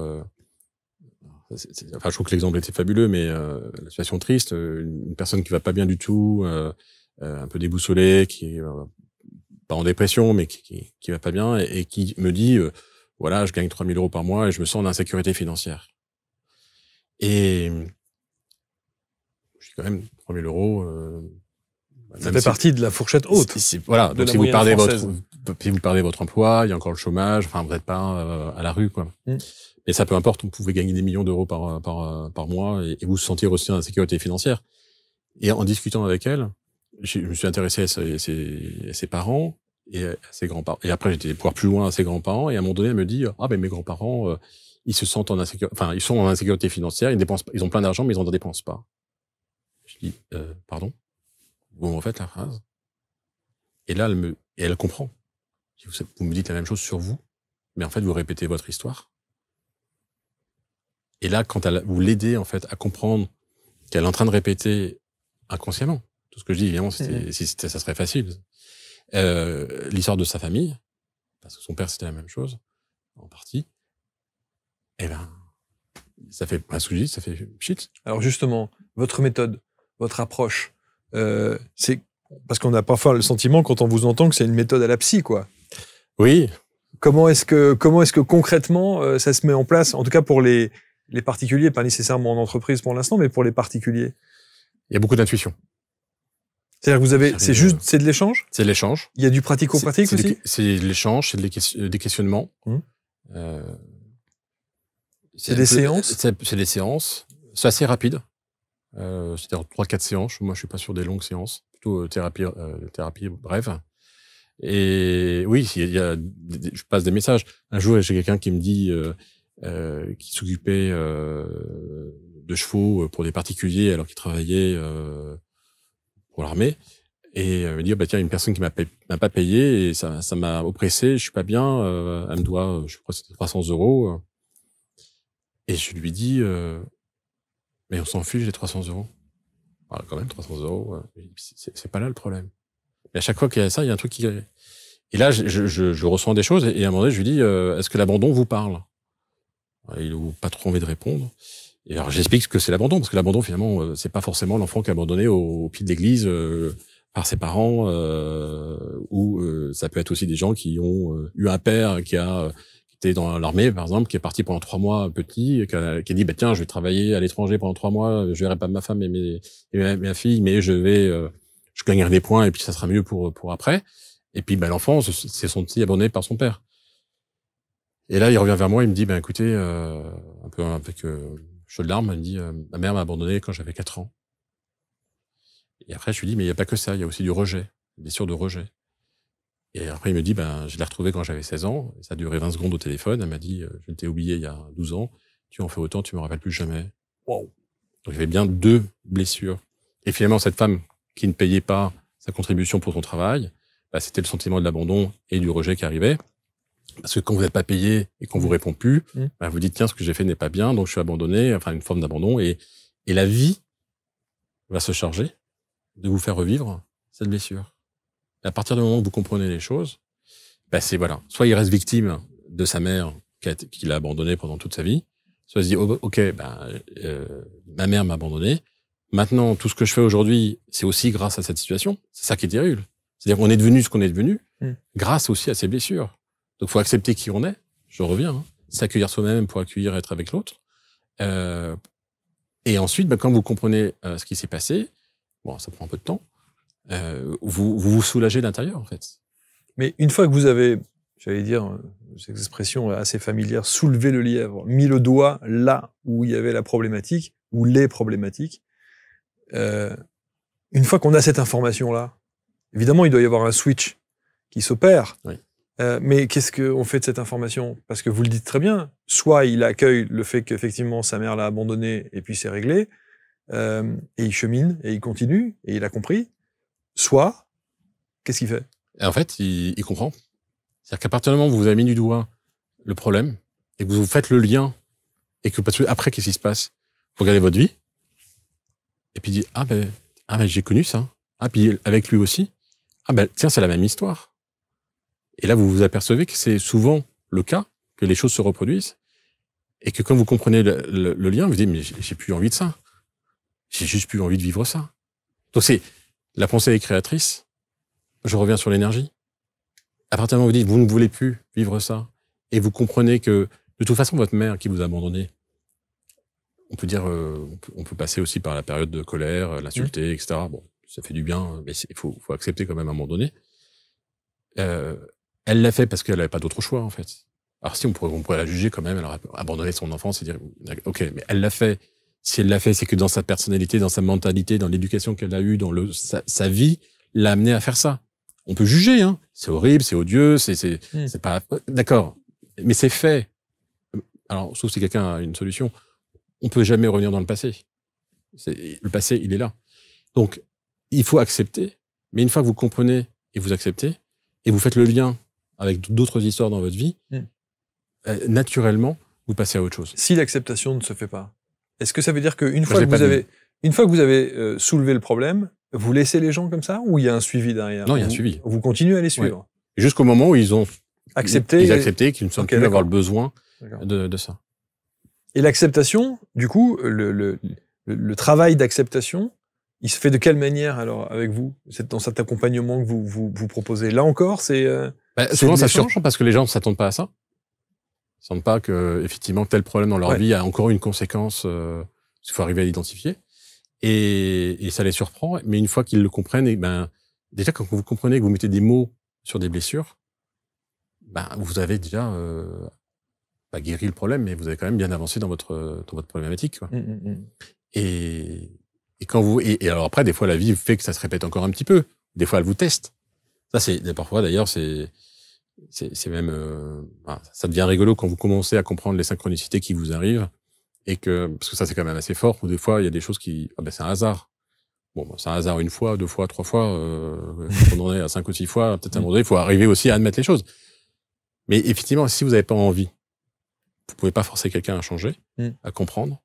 je trouve que l'exemple était fabuleux, mais la situation triste, une personne qui va pas bien du tout, un peu déboussolée, qui est pas en dépression, mais qui va pas bien, et qui me dit, voilà, je gagne 3 000 € par mois et je me sens en insécurité financière. Et je dis quand même 3 000 €. Ça fait partie de la fourchette haute. Voilà. Donc si vous perdez votre emploi, il y a encore le chômage. Enfin, vous n'êtes pas à la rue, quoi. Et ça, peu importe. Vous pouvez gagner des millions d'euros par mois et vous sentir aussi en insécurité financière. Et en discutant avec elle, je me suis intéressé à ses parents et à ses grands-parents. Et après, j'étais voir plus loin à ses grands-parents. Et à un moment donné, elle me dit, ben mes grands-parents. Ils se sentent ils sont en insécurité financière, ils ont plein d'argent, mais ils n'en dépensent pas. Je dis, pardon? Vous me refaites la phrase? Et là, elle comprend. Vous me dites la même chose sur vous, mais en fait, vous répétez votre histoire. Et là, quand vous l'aidez, en fait, à comprendre qu'elle est en train de répéter inconsciemment, tout ce que je dis, évidemment, ça serait facile. L'histoire de sa famille, parce que son père, c'était la même chose, en partie. Eh ben, ça fait, ce que je dis, ça fait shit. Alors justement, votre méthode, votre approche, c'est parce qu'on a parfois le sentiment quand on vous entend que c'est une méthode à la psy, quoi. Oui. Comment est-ce que concrètement ça se met en place, en tout cas pour les particuliers, pas nécessairement en entreprise pour l'instant, mais pour les particuliers? Il y a beaucoup d'intuition. C'est-à-dire que vous avez, c'est de l'échange? C'est de l'échange. Il y a du pratico-pratique aussi? C'est de l'échange, c'est des questionnements. C'est des séances? C'est des séances. C'est assez rapide. C'est-à-dire 3-4 séances. Moi, je suis pas sur des longues séances. Plutôt thérapie brève. Et oui, je passe des messages. Un jour, j'ai quelqu'un qui me dit, qui s'occupait de chevaux pour des particuliers alors qu'il travaillait pour l'armée. Et me dire, bah tiens, une personne qui m'a pas payé et ça m'a oppressé, je suis pas bien, elle me doit, je crois que c'était 300 €. Et je lui dis, mais on s'en fiche des 300 €. Ah, quand même, 300 €, c'est pas là le problème. Mais à chaque fois qu'il y a ça, il y a un truc qui... Et là, je ressens des choses, et à un moment donné, je lui dis, est-ce que l'abandon vous parle? Il n'a pas trop envie de répondre. Et alors j'explique ce que c'est l'abandon, parce que l'abandon finalement c'est pas forcément l'enfant qui est abandonné au pied de l'église par ses parents, ou ça peut être aussi des gens qui ont eu un père qui était dans l'armée par exemple, qui est parti pendant 3 mois petit, qui a dit bah tiens je vais travailler à l'étranger pendant 3 mois, je verrai pas ma femme et ma fille, mais je gagnerai des points et puis ça sera mieux pour après. Et puis bah l'enfant c'est son petit abandonné par son père. Et là il revient vers moi, il me dit bah écoutez un peu avec chaud de larmes, il me dit ma mère m'a abandonné quand j'avais 4 ans. Et après, je lui dis, mais il n'y a pas que ça, il y a aussi du rejet, bien sûr de rejet. Et après, il me dit, ben, je l'ai retrouvée quand j'avais 16 ans, ça a duré 20 secondes au téléphone, elle m'a dit, je t'ai oublié il y a 12 ans, tu en fais autant, tu me rappelles plus jamais. Wow. Donc, il y avait bien 2 blessures. Et finalement, cette femme qui ne payait pas sa contribution pour son travail, bah, c'était le sentiment de l'abandon et du rejet qui arrivait. Parce que quand vous n'êtes pas payé et qu'on vous répond plus, bah, vous dites, tiens, ce que j'ai fait n'est pas bien, donc je suis abandonné, enfin, une forme d'abandon, et la vie va se charger de vous faire revivre cette blessure. Et à partir du moment où vous comprenez les choses, bah c'est voilà, soit il reste victime de sa mère qui l'a abandonné pendant toute sa vie, soit il se dit oh, ok, ma mère m'a abandonné. Maintenant, tout ce que je fais aujourd'hui, c'est aussi grâce à cette situation. C'est ça qui est terrible. C'est-à-dire qu'on est devenu ce qu'on est devenu grâce aussi à ces blessures. Donc, faut accepter qui on est. Je reviens, s'accueillir soi-même pour accueillir, être avec l'autre. Et ensuite, quand vous comprenez ce qui s'est passé. Bon, ça prend un peu de temps. Vous soulagez d'intérieur, en fait. Mais une fois que vous avez, j'allais dire, cette expression assez familière, soulevé le lièvre, mis le doigt là où il y avait la problématique, ou les problématiques, une fois qu'on a cette information-là, évidemment, il doit y avoir un switch qui s'opère. Oui. Mais qu'est-ce qu'on fait de cette information? Parce que vous le dites très bien, soit il accueille le fait qu'effectivement sa mère l'a abandonné et puis c'est réglé, et il chemine, et il continue, et il a compris. Soit, qu'est-ce qu'il fait? Et en fait, il comprend. C'est-à-dire qu'à partir du moment où vous avez mis du doigt le problème, et que vous faites le lien, et que parce que après, qu'est-ce qui se passe? Vous regardez votre vie, et puis dites, j'ai connu ça. Ah, puis avec lui aussi. Ah, tiens, c'est la même histoire. Et là, vous vous apercevez que c'est souvent le cas, que les choses se reproduisent, et que quand vous comprenez le lien, vous dites, mais j'ai plus envie de ça. J'ai juste plus envie de vivre ça. Donc c'est, la pensée est créatrice. Je reviens sur l'énergie. À partir du moment où vous dites, vous ne voulez plus vivre ça, et vous comprenez que, de toute façon, votre mère qui vous a abandonné, on peut dire, on peut passer aussi par la période de colère, l'insulter, etc. Bon, ça fait du bien, mais il faut accepter quand même à un moment donné. Elle l'a fait parce qu'elle n'avait pas d'autre choix, en fait. Alors si on pourrait la juger quand même, elle aurait abandonné son enfance et dire, ok, mais elle l'a fait. Si elle l'a fait, c'est que dans sa personnalité, dans sa mentalité, dans l'éducation qu'elle a eue, dans sa vie, l'a amené à faire ça. On peut juger, hein. C'est horrible, c'est odieux, c'est pas, d'accord. Mais c'est fait. Alors, sauf si quelqu'un a une solution, on peut jamais revenir dans le passé. Le passé, il est là. Donc, il faut accepter. Mais une fois que vous comprenez et vous acceptez, et vous faites le lien avec d'autres histoires dans votre vie, naturellement, vous passez à autre chose. Si l'acceptation ne se fait pas, est-ce que ça veut dire qu'une fois que vous avez soulevé le problème, vous laissez les gens comme ça, ou il y a un suivi derrière? Non, il y a un suivi. Vous continuez à les suivre. Ouais. Jusqu'au moment où ils ont accepté qu'ils ne semblent plus avoir le besoin de ça. Et l'acceptation, du coup, le travail d'acceptation, il se fait de quelle manière alors avec vous? C'est dans cet accompagnement que vous proposez. Là encore, c'est souvent ça surprend parce que les gens ne s'attendent pas à ça. Ils ne s'attendent pas que effectivement tel problème dans leur vie a encore une conséquence. Il faut arriver à l'identifier et ça les surprend. Mais une fois qu'ils le comprennent, déjà quand vous comprenez que vous mettez des mots sur des blessures, vous avez déjà pas guéri le problème, mais vous avez quand même bien avancé dans votre problématique, quoi. Et quand et alors après, des fois, la vie fait que ça se répète encore un petit peu. Des fois, elle vous teste. Ça, parfois, d'ailleurs, c'est même, ça devient rigolo quand vous commencez à comprendre les synchronicités qui vous arrivent parce que ça, c'est quand même assez fort, où des fois, il y a des choses qui, c'est un hasard. Bon, c'est un hasard 1 fois, 2 fois, 3 fois, quand on en est à 5 ou 6 fois, peut-être à un moment donné, il faut arriver aussi à admettre les choses. Mais effectivement, si vous n'avez pas envie, vous pouvez pas forcer quelqu'un à changer, à comprendre,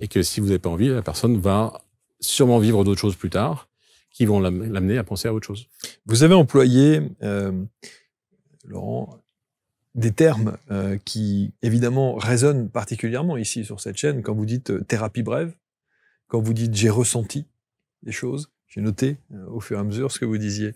et que si vous n'avez pas envie, la personne va sûrement vivre d'autres choses plus tard qui vont l'amener à penser à autre chose. Vous avez employé, Laurent, des termes qui, évidemment, résonnent particulièrement ici sur cette chaîne. Quand vous dites thérapie brève, quand vous dites j'ai ressenti des choses, j'ai noté au fur et à mesure ce que vous disiez.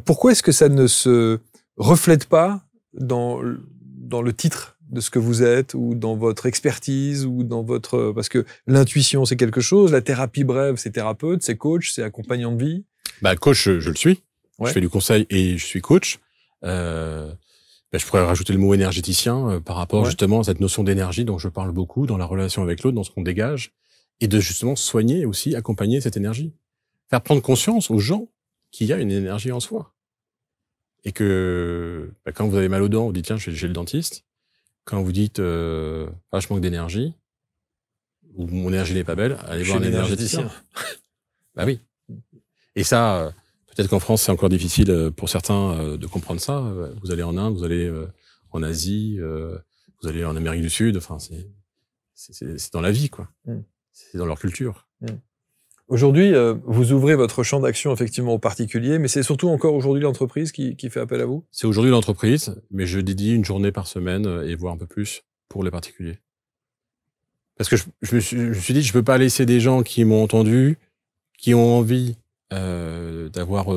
Pourquoi est-ce que ça ne se reflète pas dans le titre de ce que vous êtes, ou dans votre expertise, ou dans votre... Parce que l'intuition, c'est quelque chose, la thérapie brève, c'est thérapeute, c'est coach, c'est accompagnant de vie. Bah, coach, je le suis. Ouais. Je fais du conseil et je suis coach. Je pourrais rajouter le mot énergéticien par rapport justement à cette notion d'énergie dont je parle beaucoup dans la relation avec l'autre, dans ce qu'on dégage, et de justement soigner aussi, accompagner cette énergie. Faire prendre conscience aux gens qu'il y a une énergie en soi. Et que quand vous avez mal aux dents, vous dites tiens, j'ai le dentiste. Quand vous dites je manque d'énergie, ou mon énergie n'est pas belle, allez voir l'énergéticien. Bah oui. Et ça, peut-être qu'en France, c'est encore difficile pour certains de comprendre ça. Vous allez en Inde, vous allez en Asie, vous allez en Amérique du Sud. Enfin, c'est dans la vie, quoi. C'est dans leur culture. Aujourd'hui, vous ouvrez votre champ d'action effectivement aux particuliers, mais c'est surtout encore aujourd'hui l'entreprise qui fait appel à vous? C'est aujourd'hui l'entreprise, mais je dédie une journée par semaine et voire un peu plus pour les particuliers. Parce que je me suis dit, je peux pas laisser des gens qui m'ont entendu, qui ont envie d'avoir,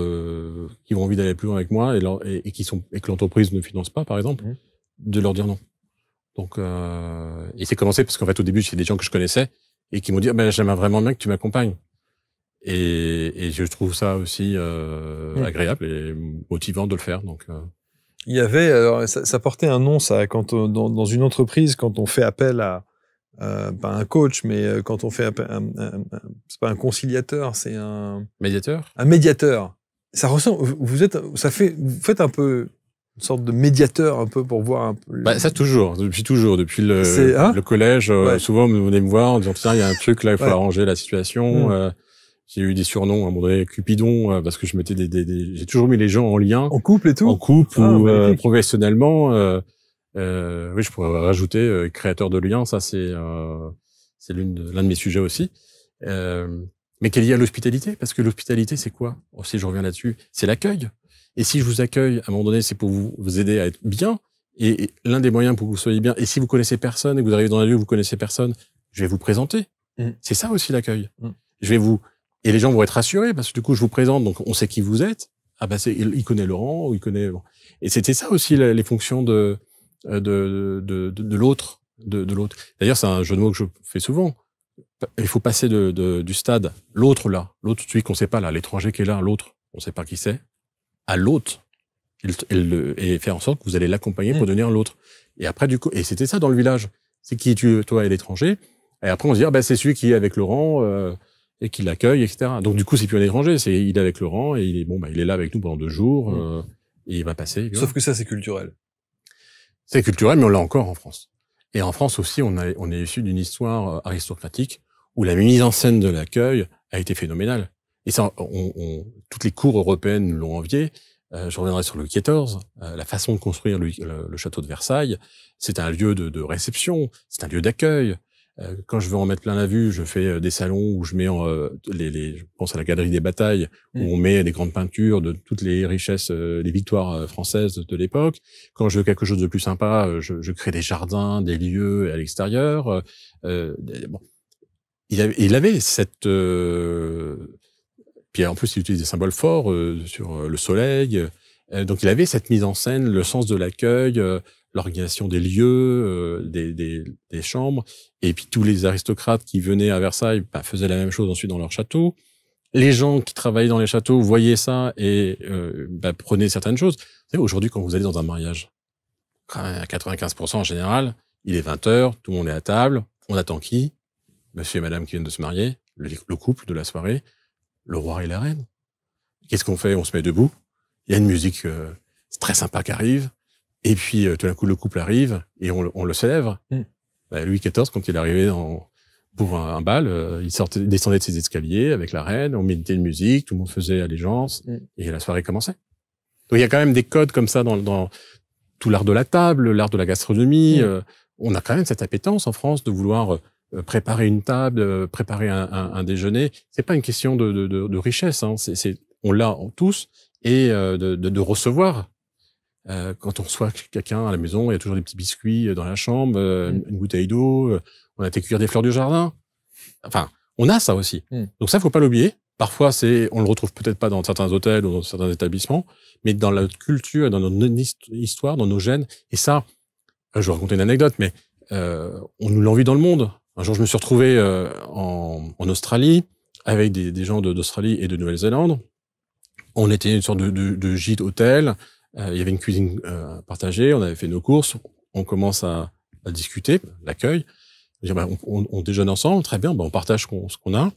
qui ont envie d'aller plus loin avec moi et que l'entreprise ne finance pas, par exemple, de leur dire non. Donc, et c'est commencé parce qu'en fait, au début, c'est des gens que je connaissais et qui m'ont dit, j'aimerais vraiment bien que tu m'accompagnes. Et je trouve ça aussi agréable et motivant de le faire. Donc, il y avait, alors, ça portait un nom, ça, quand dans une entreprise, quand on fait appel à pas un coach, mais quand on fait appel, c'est pas un conciliateur, c'est un médiateur. Un médiateur. Ça ressemble. Vous faites un peu une sorte de médiateur, un peu pour voir un peu. Ça toujours, depuis le collège. Souvent, vous venez me voir en disant tiens, il y a un truc là, il faut arranger la situation. J'ai eu des surnoms à un moment donné, Cupidon, parce que je mettais j'ai toujours mis les gens en lien. En couple et tout? En couple ou professionnellement. Oui, je pourrais rajouter créateur de liens, ça c'est l'un de mes sujets aussi. Mais qui est lié à l'hospitalité, parce que l'hospitalité, c'est quoi? Si je reviens là-dessus, c'est l'accueil. Et si je vous accueille, à un moment donné, c'est pour vous aider à être bien. Et l'un des moyens pour que vous soyez bien, et si vous connaissez personne, et que vous arrivez dans un lieu où vous connaissez personne, je vais vous présenter. C'est ça aussi l'accueil. Et les gens vont être rassurés, parce que du coup, je vous présente, donc on sait qui vous êtes. Il connaît Laurent, ou il connaît... Bon. Et c'était ça aussi, les fonctions de l'autre. D'ailleurs, c'est un jeu de mots que je fais souvent. Il faut passer du stade, l'autre là, l'autre, celui qu'on sait pas là, l'étranger qui est là, l'autre, on sait pas qui c'est, à l'autre, et faire en sorte que vous allez l'accompagner pour devenir l'autre. Et après, du coup, et c'était ça dans le village. C'est qui toi et l'étranger. Et après, on se dit, c'est celui qui est avec Laurent, et qui l'accueille, etc. Donc, du coup, c'est plus un étranger, il est avec Laurent, et il est là avec nous pendant 2 jours, et il va passer. Sauf que ça, c'est culturel. C'est culturel, mais on l'a encore en France. Et en France aussi, on est issu d'une histoire aristocratique où la mise en scène de l'accueil a été phénoménale. Et ça, toutes les cours européennes l'ont envié. Je reviendrai sur Louis XIV. La façon de construire le château de Versailles, c'est un lieu de réception, c'est un lieu d'accueil. Quand je veux en mettre plein la vue, je fais des salons où je mets je pense à la galerie des batailles, où on met des grandes peintures de toutes les richesses, les victoires françaises de l'époque. Quand je veux quelque chose de plus sympa, je crée des jardins, des lieux à l'extérieur. Il avait cette... Puis en plus, il utilise des symboles forts sur le soleil. Donc il avait cette mise en scène, le sens de l'accueil, l'organisation des lieux, des chambres, et puis tous les aristocrates qui venaient à Versailles faisaient la même chose ensuite dans leur château. Les gens qui travaillaient dans les châteaux voyaient ça et prenaient certaines choses. Vous savez, aujourd'hui, quand vous allez dans un mariage, à 95% en général, il est 20h, tout le monde est à table, on attend qui? Monsieur et madame qui viennent de se marier, le couple de la soirée, le roi et la reine. Qu'est-ce qu'on fait? On se met debout, il y a une musique très sympa qui arrive, et puis tout d'un coup le couple arrive et on le célèbre. Louis XIV, quand il est arrivé pour un bal, il descendait de ses escaliers avec la reine, on mettait une musique, tout le monde faisait allégeance et la soirée commençait. Donc il y a quand même des codes comme ça dans tout l'art de la table, l'art de la gastronomie. On a quand même cette appétence en France de vouloir préparer une table, préparer un déjeuner. C'est pas une question de richesse, hein. On l'a tous, et de recevoir. Quand on reçoit quelqu'un à la maison, il y a toujours des petits biscuits dans la chambre, une bouteille d'eau, on a été cueillir des fleurs du jardin. Enfin, on a ça aussi. Donc ça, faut pas l'oublier. Parfois, on le retrouve peut-être pas dans certains hôtels ou dans certains établissements, mais dans notre culture, dans notre histoire, dans nos gènes. Et ça, je vais raconter une anecdote, mais on nous l'envie dans le monde. Un jour, je me suis retrouvé en Australie avec des gens d'Australie et de Nouvelle-Zélande. On était une sorte de gîte hôtel. Il y avait une cuisine partagée. On avait fait nos courses. On commence à discuter, l'accueil. On déjeune ensemble, très bien. On partage ce qu'on a.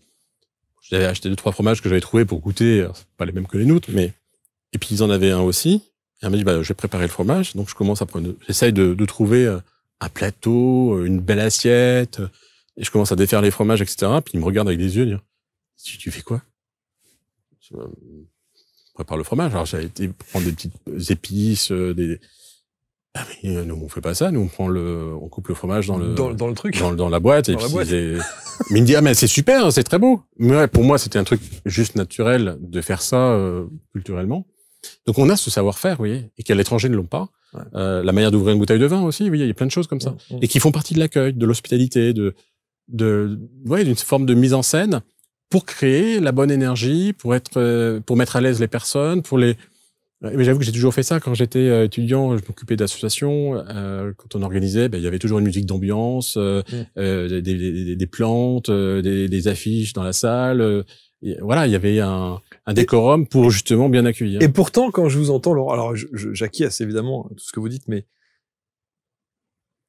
J'avais acheté 2-3 fromages que j'avais trouvés pour goûter, pas les mêmes que les nôtres, mais et puis ils en avaient un aussi. Et elle m'a dit je vais préparer le fromage, donc je commence à prendre. J'essaye de trouver un plateau, une belle assiette, et je commence à défaire les fromages, etc. Puis il me regarde avec des yeux, dit tu fais quoi? Je prépare le fromage. Alors j'avais été prendre des petites épices, Ah mais nous on fait pas ça, nous on coupe le fromage dans le truc, dans la boîte et puis mais il me dit mais c'est super, c'est très beau. Mais ouais, pour moi c'était un truc juste naturel de faire ça culturellement. Donc on a ce savoir-faire, vous voyez, et qu'à l'étranger ne l'ont pas. Ouais. La manière d'ouvrir une bouteille de vin aussi, oui, il y a plein de choses comme ça et qui font partie de l'accueil, de l'hospitalité, d'une forme de mise en scène pour créer la bonne énergie, pour mettre à l'aise les personnes, mais j'avoue que j'ai toujours fait ça quand j'étais étudiant. Je m'occupais d'associations. Quand on organisait, il y avait toujours une musique d'ambiance, des plantes, des affiches dans la salle. Voilà, il y avait un décorum pour justement bien accueillir. Et pourtant, quand je vous entends, Laurent, alors j'acquiesce évidemment tout ce que vous dites, mais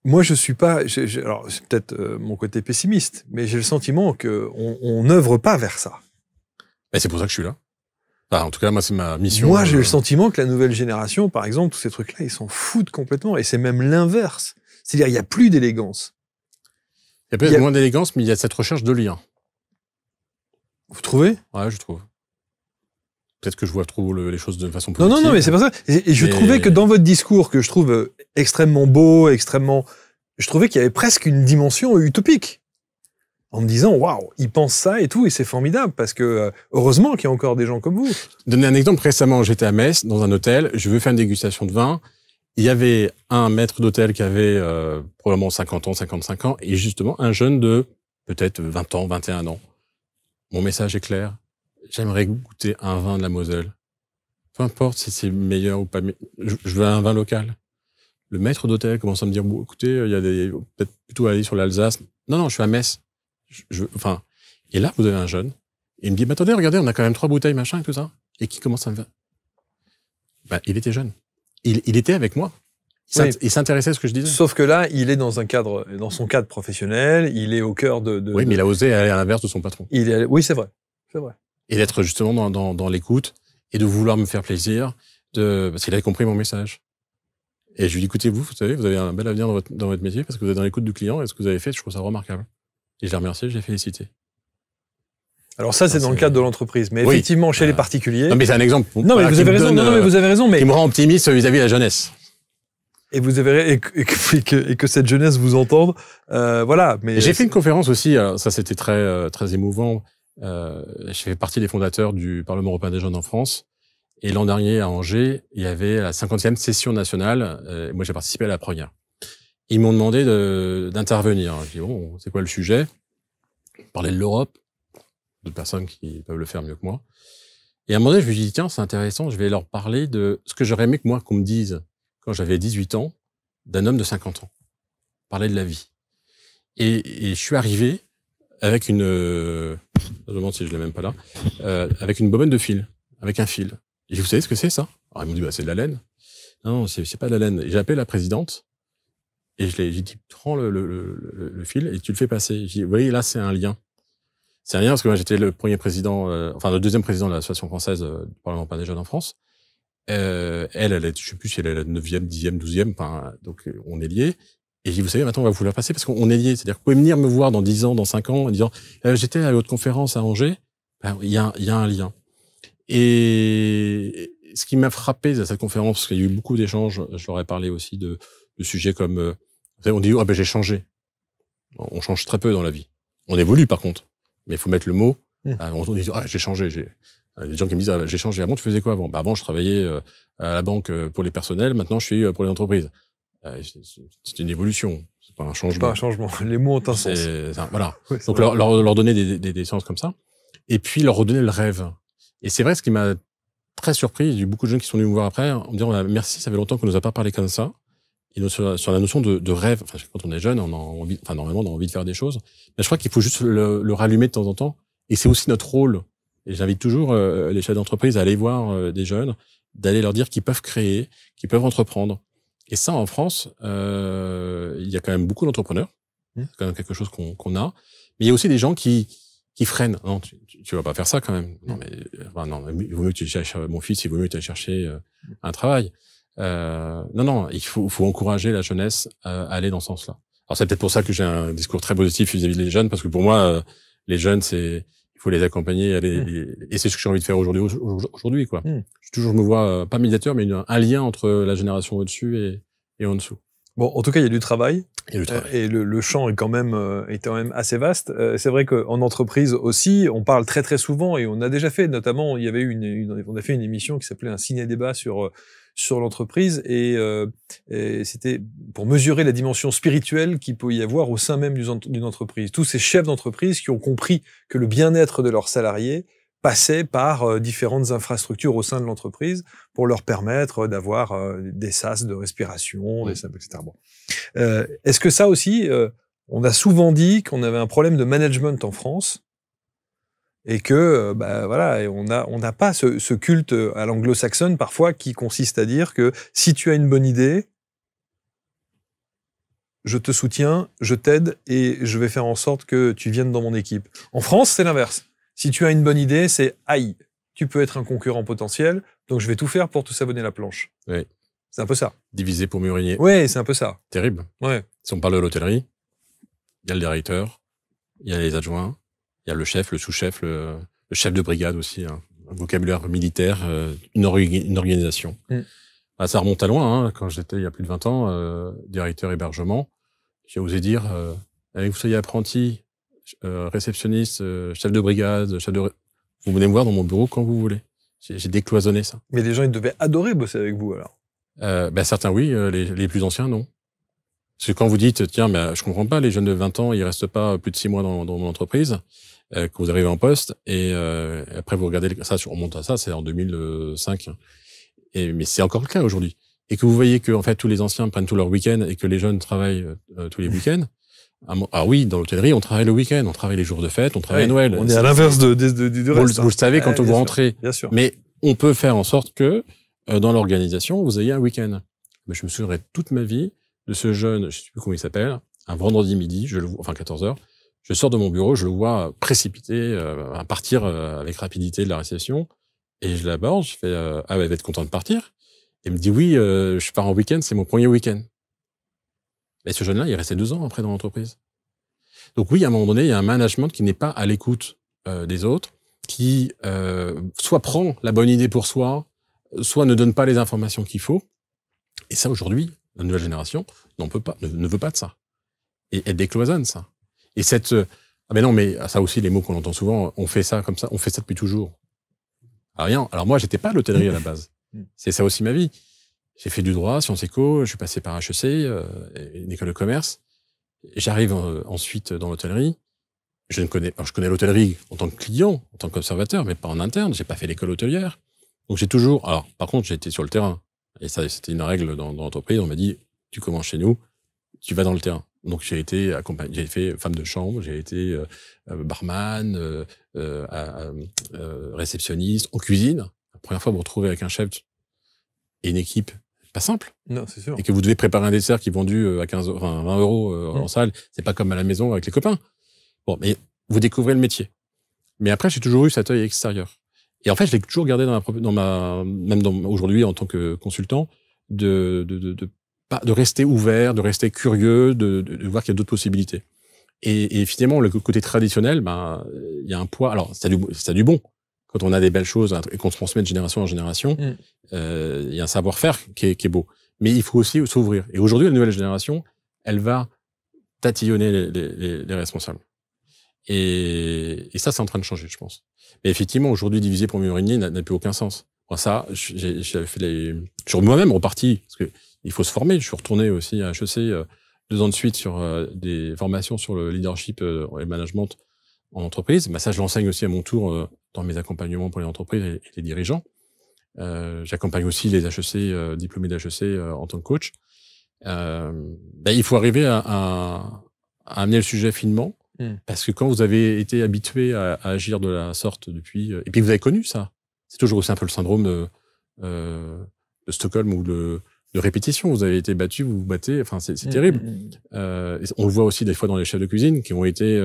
moi je suis pas. Alors c'est peut-être mon côté pessimiste, mais j'ai le sentiment que on n'œuvre pas vers ça. C'est pour ça que je suis là. Enfin, en tout cas, moi, c'est ma mission. Moi, j'ai le sentiment que la nouvelle génération, par exemple, tous ces trucs-là, ils s'en foutent complètement. Et c'est même l'inverse. C'est-à-dire, il n'y a plus d'élégance. Il y a peut-être moins d'élégance, mais il y a cette recherche de lien. Vous trouvez? Ouais, je trouve. Peut-être que je vois trop les choses de façon positive. Non, mais c'est pas ça. Et je trouvais que dans votre discours, que je trouve extrêmement beau, je trouvais qu'il y avait presque une dimension utopique. En me disant, waouh, ils pensent ça et tout, et c'est formidable, parce que heureusement qu'il y a encore des gens comme vous. Donner un exemple, récemment, j'étais à Metz, dans un hôtel, je veux faire une dégustation de vin. Il y avait un maître d'hôtel qui avait probablement 50 ans, 55 ans, et justement un jeune de peut-être 20 ans, 21 ans. Mon message est clair, j'aimerais goûter un vin de la Moselle. Peu importe si c'est meilleur ou pas, je veux un vin local. Le maître d'hôtel commence à me dire, bon, écoutez, il y a peut-être plutôt aller sur l'Alsace. Non, je suis à Metz. Et là, vous avez un jeune, et il me dit, attendez, regardez, on a quand même 3 bouteilles, machin, et tout ça. Et qui commence à me faire. Il était jeune. Il était avec moi. Il s'intéressait à ce que je disais. Sauf que là, il est dans son cadre professionnel, il est au cœur Oui, mais il a osé aller à l'inverse de son patron. Oui, c'est vrai. Et d'être justement dans l'écoute, et de vouloir me faire plaisir, parce qu'il avait compris mon message. Et je lui dis, écoutez, vous savez, vous avez un bel avenir dans votre métier, parce que vous êtes dans l'écoute du client, et ce que vous avez fait, je trouve ça remarquable. Et je l'ai remercié, je l'ai félicité. Alors ça, c'est dans le cadre de l'entreprise. Mais effectivement, chez les particuliers... Non, mais c'est un exemple. Non, mais vous avez raison. Non, mais vous avez raison. Mais qui me rend optimiste vis-à-vis de la jeunesse. Et vous avez et que cette jeunesse vous entende. Voilà. Mais j'ai fait une conférence aussi. Ça, c'était très très émouvant. Je fais partie des fondateurs du Parlement européen des jeunes en France. Et l'an dernier, à Angers, il y avait la 50e session nationale. Moi, j'ai participé à la première. Ils m'ont demandé d'intervenir. J'ai dit, bon, c'est quoi le sujet? Parler de l'Europe, de personnes qui peuvent le faire mieux que moi. Et à un moment donné, je me suis dit, tiens, c'est intéressant, je vais leur parler de ce que j'aurais aimé que moi, qu'on me dise, quand j'avais 18 ans, d'un homme de 50 ans. Parler de la vie. Et je suis arrivé avec je me demande si je l'ai même pas là, avec une bobine de fil, avec un fil. Et vous savez ce que c'est, ça? Alors, ils m'ont dit, c'est de la laine. Non, c'est pas de la laine. Et j'ai appelé la présidente, et j'ai dit, prends le fil et tu le fais passer. J'ai dit, vous voyez, là, c'est un lien. C'est un lien parce que moi, j'étais le premier président, le deuxième président de l'association française du Parlement européen des jeunes en France. Elle est, je sais plus si elle est la 9e, 10e, 12e, donc on est liés. Et j'ai dit, vous savez, maintenant, on va vous la passer parce qu'on est liés. C'est-à-dire que vous pouvez venir me voir dans 10 ans, dans 5 ans, en disant, j'étais à votre conférence à Angers. Il y a un lien. Et ce qui m'a frappé à cette conférence, parce qu'il y a eu beaucoup d'échanges, je leur ai parlé aussi de sujets comme, on dit, j'ai changé. On change très peu dans la vie. On évolue, par contre. Mais il faut mettre le mot. On dit, j'ai changé. Il y a des gens qui me disent ah, j'ai changé. Avant, tu faisais quoi avant? Bah, avant, je travaillais à la banque pour les personnels. Maintenant, je suis pour les entreprises. C'est une évolution. C'est pas un changement. C'est pas un changement. Les mots ont un sens. Voilà. Ouais, donc leur donner des sens comme ça, et puis leur redonner le rêve. Et c'est vrai, ce qui m'a très surpris, il y a eu beaucoup de jeunes qui sont venus me voir après en me disant merci, ça fait longtemps qu'on nous a pas parlé comme ça. Et sur la notion de rêve, enfin, quand on est jeune, on a envie, enfin, normalement, on a envie de faire des choses. Mais je crois qu'il faut juste le rallumer de temps en temps. Et c'est aussi notre rôle. Et j'invite toujours les chefs d'entreprise à aller voir des jeunes, d'aller leur dire qu'ils peuvent créer, qu'ils peuvent entreprendre. Et ça, en France, il y a quand même beaucoup d'entrepreneurs. C'est quand même quelque chose qu'on a. Mais il y a aussi des gens qui freinent. Non, tu vas pas faire ça quand même. Non, mais, enfin, non, il vaut mieux que tu cherches, mon fils, il vaut mieux que tu ailles chercher un travail. Non, il faut encourager la jeunesse à aller dans ce sens-là. Alors c'est peut-être pour ça que j'ai un discours très positif vis-à-vis des jeunes, parce que pour moi, les jeunes, il faut les accompagner, et c'est ce que j'ai envie de faire aujourd'hui, quoi. Je me vois pas médiateur, mais un lien entre la génération au-dessus et en dessous. Bon, en tout cas, il y a du travail. Et le champ est quand même assez vaste. C'est vrai qu'en entreprise aussi, on parle très très souvent, et on a déjà fait, notamment, il y avait on a fait une émission qui s'appelait un ciné-débat sur l'entreprise, et c'était pour mesurer la dimension spirituelle qu'il peut y avoir au sein même d'une entreprise. Tous ces chefs d'entreprise qui ont compris que le bien-être de leurs salariés passait par différentes infrastructures au sein de l'entreprise pour leur permettre d'avoir des sas de respiration, des SAP, etc. Bon. Est-ce que ça aussi, on a souvent dit qu'on avait un problème de management en France, et que voilà, on n'a pas ce culte à l'anglo-saxonne parfois qui consiste à dire que si tu as une bonne idée, je te soutiens, je t'aide et je vais faire en sorte que tu viennes dans mon équipe. En France, c'est l'inverse. Si tu as une bonne idée, c'est aïe, tu peux être un concurrent potentiel, donc je vais tout faire pour te savonner la planche. Oui. C'est un peu ça. Diviser pour mieux régner. Oui, c'est un peu ça. Terrible. Ouais. Si on parle de l'hôtellerie, il y a le directeur, il y a les adjoints, il y a le chef, le sous-chef, le chef de brigade aussi, hein. Un vocabulaire militaire, une organisation. Ça remonte à loin, hein. Quand j'étais il y a plus de 20 ans, directeur hébergement, j'ai osé dire, vous soyez apprenti, réceptionniste, chef de brigade, vous venez me voir dans mon bureau quand vous voulez. J'ai décloisonné ça. Mais les gens, ils devaient adorer bosser avec vous, alors. Certains, oui, les plus anciens, non. Parce que quand vous dites, tiens, je comprends pas, les jeunes de 20 ans, ils restent pas plus de 6 mois dans mon entreprise, que vous arrivez en poste, et après vous regardez ça, on remonte à ça, c'est en 2005. Mais c'est encore le cas aujourd'hui. Et que vous voyez que, en fait, tous les anciens prennent tous leurs week-ends et que les jeunes travaillent tous les week-ends. Ah oui, dans l'hôtellerie, on travaille le week-end, on travaille les jours de fête, on travaille à Noël. On est à l'inverse du reste. Vous le savez quand vous rentrez. Bien sûr. Mais on peut faire en sorte que, dans l'organisation, vous ayez un week-end. Mais je me souviendrai toute ma vie de ce jeune, je sais plus comment il s'appelle, un vendredi midi, 14h, je sors de mon bureau, je le vois précipiter, à partir avec rapidité de la réception, et je l'aborde, je fais ah ouais, il va être content de partir. Et il me dit oui, je pars en week-end, c'est mon premier week-end. Et ce jeune-là, il est resté 2 ans après dans l'entreprise. Donc oui, à un moment donné, il y a un management qui n'est pas à l'écoute des autres, qui soit prend la bonne idée pour soi, soit ne donne pas les informations qu'il faut. Et ça, aujourd'hui, la nouvelle génération ne veut pas de ça. Et elle décloisonne ça. Et mais non, mais ça aussi, les mots qu'on entend souvent, on fait ça comme ça, on fait ça depuis toujours. Alors moi, j'étais pas à l'hôtellerie à la base. C'est ça aussi ma vie. J'ai fait du droit, Sciences Éco, je suis passé par HEC, une école de commerce. J'arrive ensuite dans l'hôtellerie. Je connais l'hôtellerie en tant que client, en tant qu'observateur, mais pas en interne. J'ai pas fait l'école hôtelière. Donc j'ai toujours, alors par contre, j'ai été sur le terrain. Et ça, c'était une règle dans l'entreprise. On m'a dit, tu commences chez nous, tu vas dans le terrain. Donc j'ai été accompagné, j'ai fait femme de chambre, j'ai été barman, réceptionniste, en cuisine. La première fois, vous vous retrouvez avec un chef et une équipe, pas simple. Non, c'est sûr. Et que vous devez préparer un dessert qui est vendu à 20 € en salle. C'est pas comme à la maison avec les copains. Bon, mais vous découvrez le métier. Mais après, j'ai toujours eu cet œil extérieur. Et en fait, je l'ai toujours gardé aujourd'hui en tant que consultant, de rester ouvert, de rester curieux, de voir qu'il y a d'autres possibilités. Et finalement, le côté traditionnel, il y a un poids. Alors, c'est du bon. Quand on a des belles choses et qu'on se transmet de génération en génération, il y a un savoir-faire qui est beau. Mais il faut aussi s'ouvrir. Et aujourd'hui, la nouvelle génération, elle va tatillonner les responsables. Et ça, c'est en train de changer, je pense. Mais effectivement, aujourd'hui, diviser pour mieux régner n'a plus aucun sens. Moi, ça, j'avais fait je suis moi-même reparti, parce que il faut se former. Je suis retourné aussi à HEC 2 ans de suite sur des formations sur le leadership et le management en entreprise. Ça, je l'enseigne aussi à mon tour dans mes accompagnements pour les entreprises et les dirigeants. J'accompagne aussi les HEC, diplômés d'HEC en tant que coach. Il faut arriver à amener le sujet finement, parce que quand vous avez été habitué à agir de la sorte depuis, et puis vous avez connu ça, c'est toujours aussi un peu le syndrome de Stockholm ou de répétition. Vous avez été battu, vous vous battez, enfin c'est terrible. On le voit aussi des fois dans les chefs de cuisine qui ont été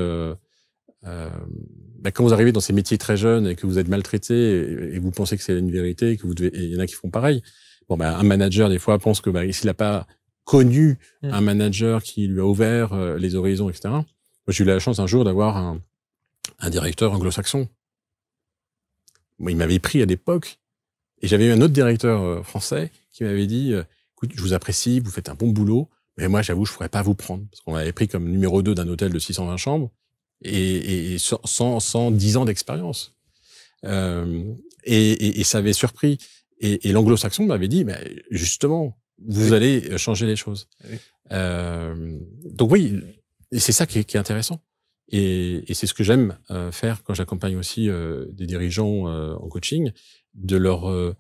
quand vous arrivez dans ces métiers très jeunes et que vous êtes maltraité et vous pensez que c'est une vérité, que il y en a qui font pareil. Un manager des fois pense que s'il n'a pas connu un manager qui lui a ouvert les horizons, etc. Moi, j'ai eu la chance un jour d'avoir un directeur anglo-saxon. Moi, il m'avait pris à l'époque, et j'avais eu un autre directeur français qui m'avait dit écoute, je vous apprécie, vous faites un bon boulot, mais moi, j'avoue, je ne pourrais pas vous prendre. Parce qu'on m'avait pris comme numéro 2 d'un hôtel de 620 chambres, et sans 10 ans d'expérience. Et ça avait surpris. Et l'anglo-saxon m'avait dit, justement, vous allez changer les choses. Oui. Donc oui, et c'est ça qui est intéressant. Et c'est ce que j'aime faire quand j'accompagne aussi des dirigeants en coaching, de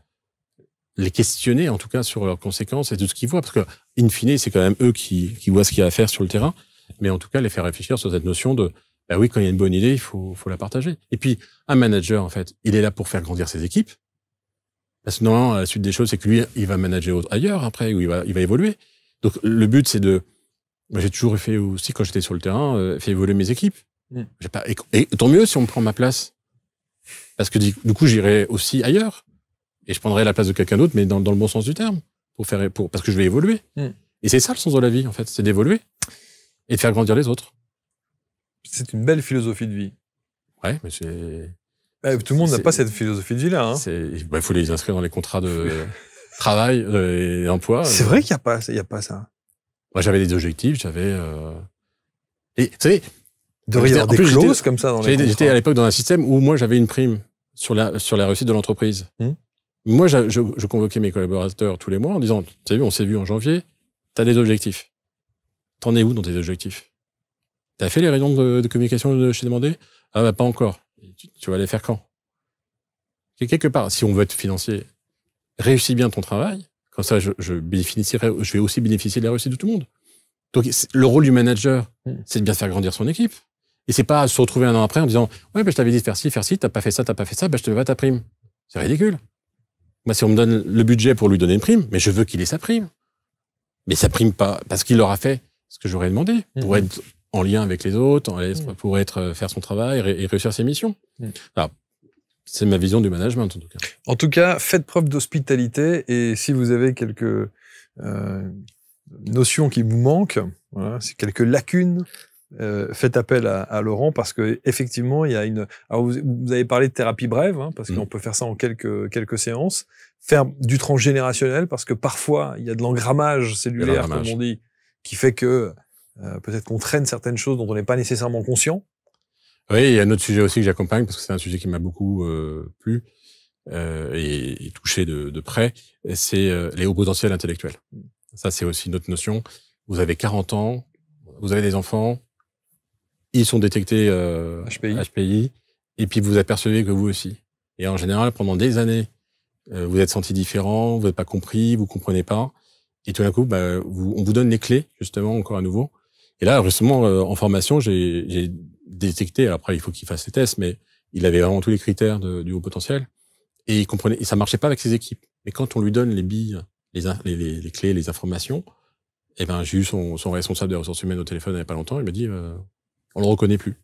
les questionner, en tout cas, sur leurs conséquences et tout ce qu'ils voient. Parce que, in fine, c'est quand même eux qui voient ce qu'il y a à faire sur le terrain. Mais en tout cas, les faire réfléchir sur cette notion de, oui, quand il y a une bonne idée, il faut la partager. Et puis, un manager, en fait, il est là pour faire grandir ses équipes. Parce que normalement, la suite des choses, c'est que lui, il va manager ailleurs après, où il va évoluer. Donc, le but, c'est moi, j'ai toujours fait aussi, quand j'étais sur le terrain, fait évoluer mes équipes. Et tant mieux si on me prend ma place. Parce que du coup, j'irai aussi ailleurs. Et je prendrai la place de quelqu'un d'autre, mais dans le bon sens du terme. Parce que je vais évoluer. Et c'est ça le sens de la vie, en fait. C'est d'évoluer. Et de faire grandir les autres. C'est une belle philosophie de vie. Ouais, mais c'est... tout le monde n'a pas cette philosophie de vie-là. Il faut les inscrire dans les contrats de travail et d'emploi. C'est vrai qu'il n'y a pas ça. Moi, j'avais des objectifs, et vous savez... Devrait y avoir des clauses comme ça dans les contrats. J'étais à l'époque dans un système où moi, j'avais une prime sur la réussite de l'entreprise. Moi, je convoquais mes collaborateurs tous les mois en disant, tu as vu, on s'est vu en janvier, tu as des objectifs. T'en es où dans tes objectifs? T'as fait les réunions de communication que je t'ai demandé? Ah pas encore. Tu vas les faire quand? Quelque part, si on veut être financier, réussis bien ton travail, comme ça je vais aussi bénéficier de la réussite de tout le monde. Donc le rôle du manager, c'est de bien faire grandir son équipe. Et c'est pas se retrouver un an après en disant ouais, je t'avais dit de faire ci, t'as pas fait ça, je te veux pas ta prime. C'est ridicule. Moi, si on me donne le budget pour lui donner une prime, mais je veux qu'il ait sa prime. Mais sa prime pas parce qu'il aura fait ce que j'aurais demandé pour être en lien avec les autres, pour faire son travail et réussir ses missions. Alors, c'est ma vision du management, en tout cas. En tout cas, faites preuve d'hospitalité, et si vous avez quelques notions qui vous manquent, c'est quelques lacunes, faites appel à Laurent, parce que effectivement, il y a Alors, vous avez parlé de thérapie brève, parce qu'on peut faire ça en quelques séances. Faire du transgénérationnel, parce que parfois, il y a de l'engrammage cellulaire, comme on dit, qui fait que peut-être qu'on traîne certaines choses dont on n'est pas nécessairement conscient. Oui, il y a un autre sujet aussi que j'accompagne, parce que c'est un sujet qui m'a beaucoup plu et touché de près, c'est les hauts potentiels intellectuels. Ça, c'est aussi une autre notion. Vous avez 40 ans, vous avez des enfants, ils sont détectés HPI, et puis vous apercevez que vous aussi. Et en général, pendant des années, vous êtes senti différent, vous n'êtes pas compris, vous comprenez pas, et tout d'un coup, on vous donne les clés, justement, encore à nouveau. Et là, récemment, en formation, j'ai détecté, après il faut qu'il fasse les tests, mais il avait vraiment tous les critères du haut potentiel, et il comprenait, et ça marchait pas avec ses équipes. Mais quand on lui donne les billes, les clés, les informations, j'ai eu son responsable des ressources humaines au téléphone il n'y a pas longtemps, il m'a dit, on le reconnaît plus.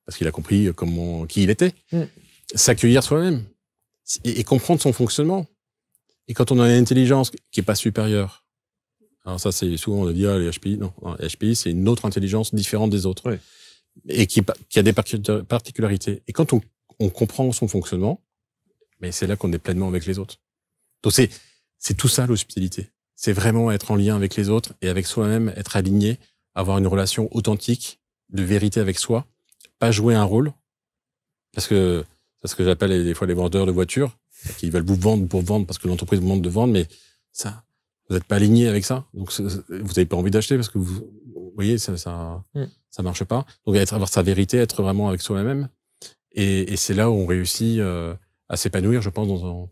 Parce qu'il a compris qui il était. S'accueillir soi-même. Et comprendre son fonctionnement. Et quand on a une intelligence qui est pas supérieure, alors ça, c'est souvent, on dit, les HPI, non, les HPI, c'est une autre intelligence différente des autres. Oui. Et qui a des particularités. Et quand on comprend son fonctionnement, mais c'est là qu'on est pleinement avec les autres. Donc c'est tout ça, l'hospitalité. C'est vraiment être en lien avec les autres et avec soi-même, être aligné, avoir une relation authentique, de vérité avec soi, pas jouer un rôle, parce que c'est ce que j'appelle des fois les vendeurs de voitures, qui veulent vous vendre pour vendre parce que l'entreprise vous demande de vendre, mais ça, vous n'êtes pas aligné avec ça, donc vous n'avez pas envie d'acheter parce que vous voyez, ça marche pas. Donc avoir sa vérité, être vraiment avec soi-même, et c'est là où on réussit à s'épanouir, je pense,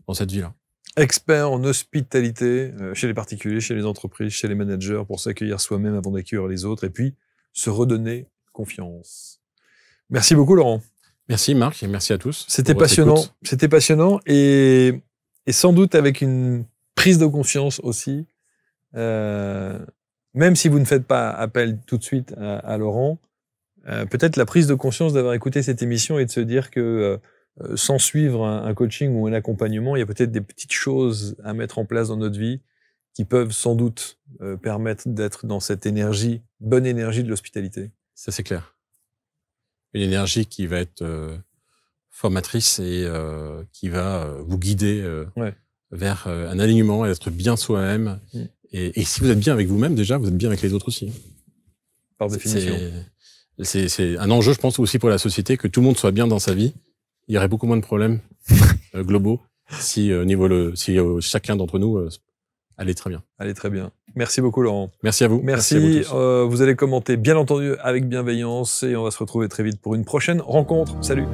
dans cette vie-là. Expert en hospitalité chez les particuliers, chez les entreprises, chez les managers, pour s'accueillir soi-même avant d'accueillir les autres, et puis se redonner confiance. Merci beaucoup, Laurent. Merci, Marc, et merci à tous. C'était passionnant. C'était passionnant, et sans doute avec une prise de conscience aussi. Même si vous ne faites pas appel tout de suite à Laurent, peut-être la prise de conscience d'avoir écouté cette émission et de se dire que sans suivre un coaching ou un accompagnement, il y a peut-être des petites choses à mettre en place dans notre vie qui peuvent sans doute permettre d'être dans cette énergie, bonne énergie de l'hospitalité. Ça, c'est clair. Une énergie qui va être formatrice et qui va vous guider vers un alignement et être bien soi-même. Et si vous êtes bien avec vous-même, déjà, vous êtes bien avec les autres aussi. Par définition. C'est un enjeu, je pense, aussi pour la société, que tout le monde soit bien dans sa vie. Il y aurait beaucoup moins de problèmes globaux si chacun d'entre nous allait très bien. Allez très bien. Merci beaucoup, Laurent. Merci à vous. Merci à vous tous. Vous allez commenter, bien entendu, avec bienveillance, et on va se retrouver très vite pour une prochaine rencontre. Salut.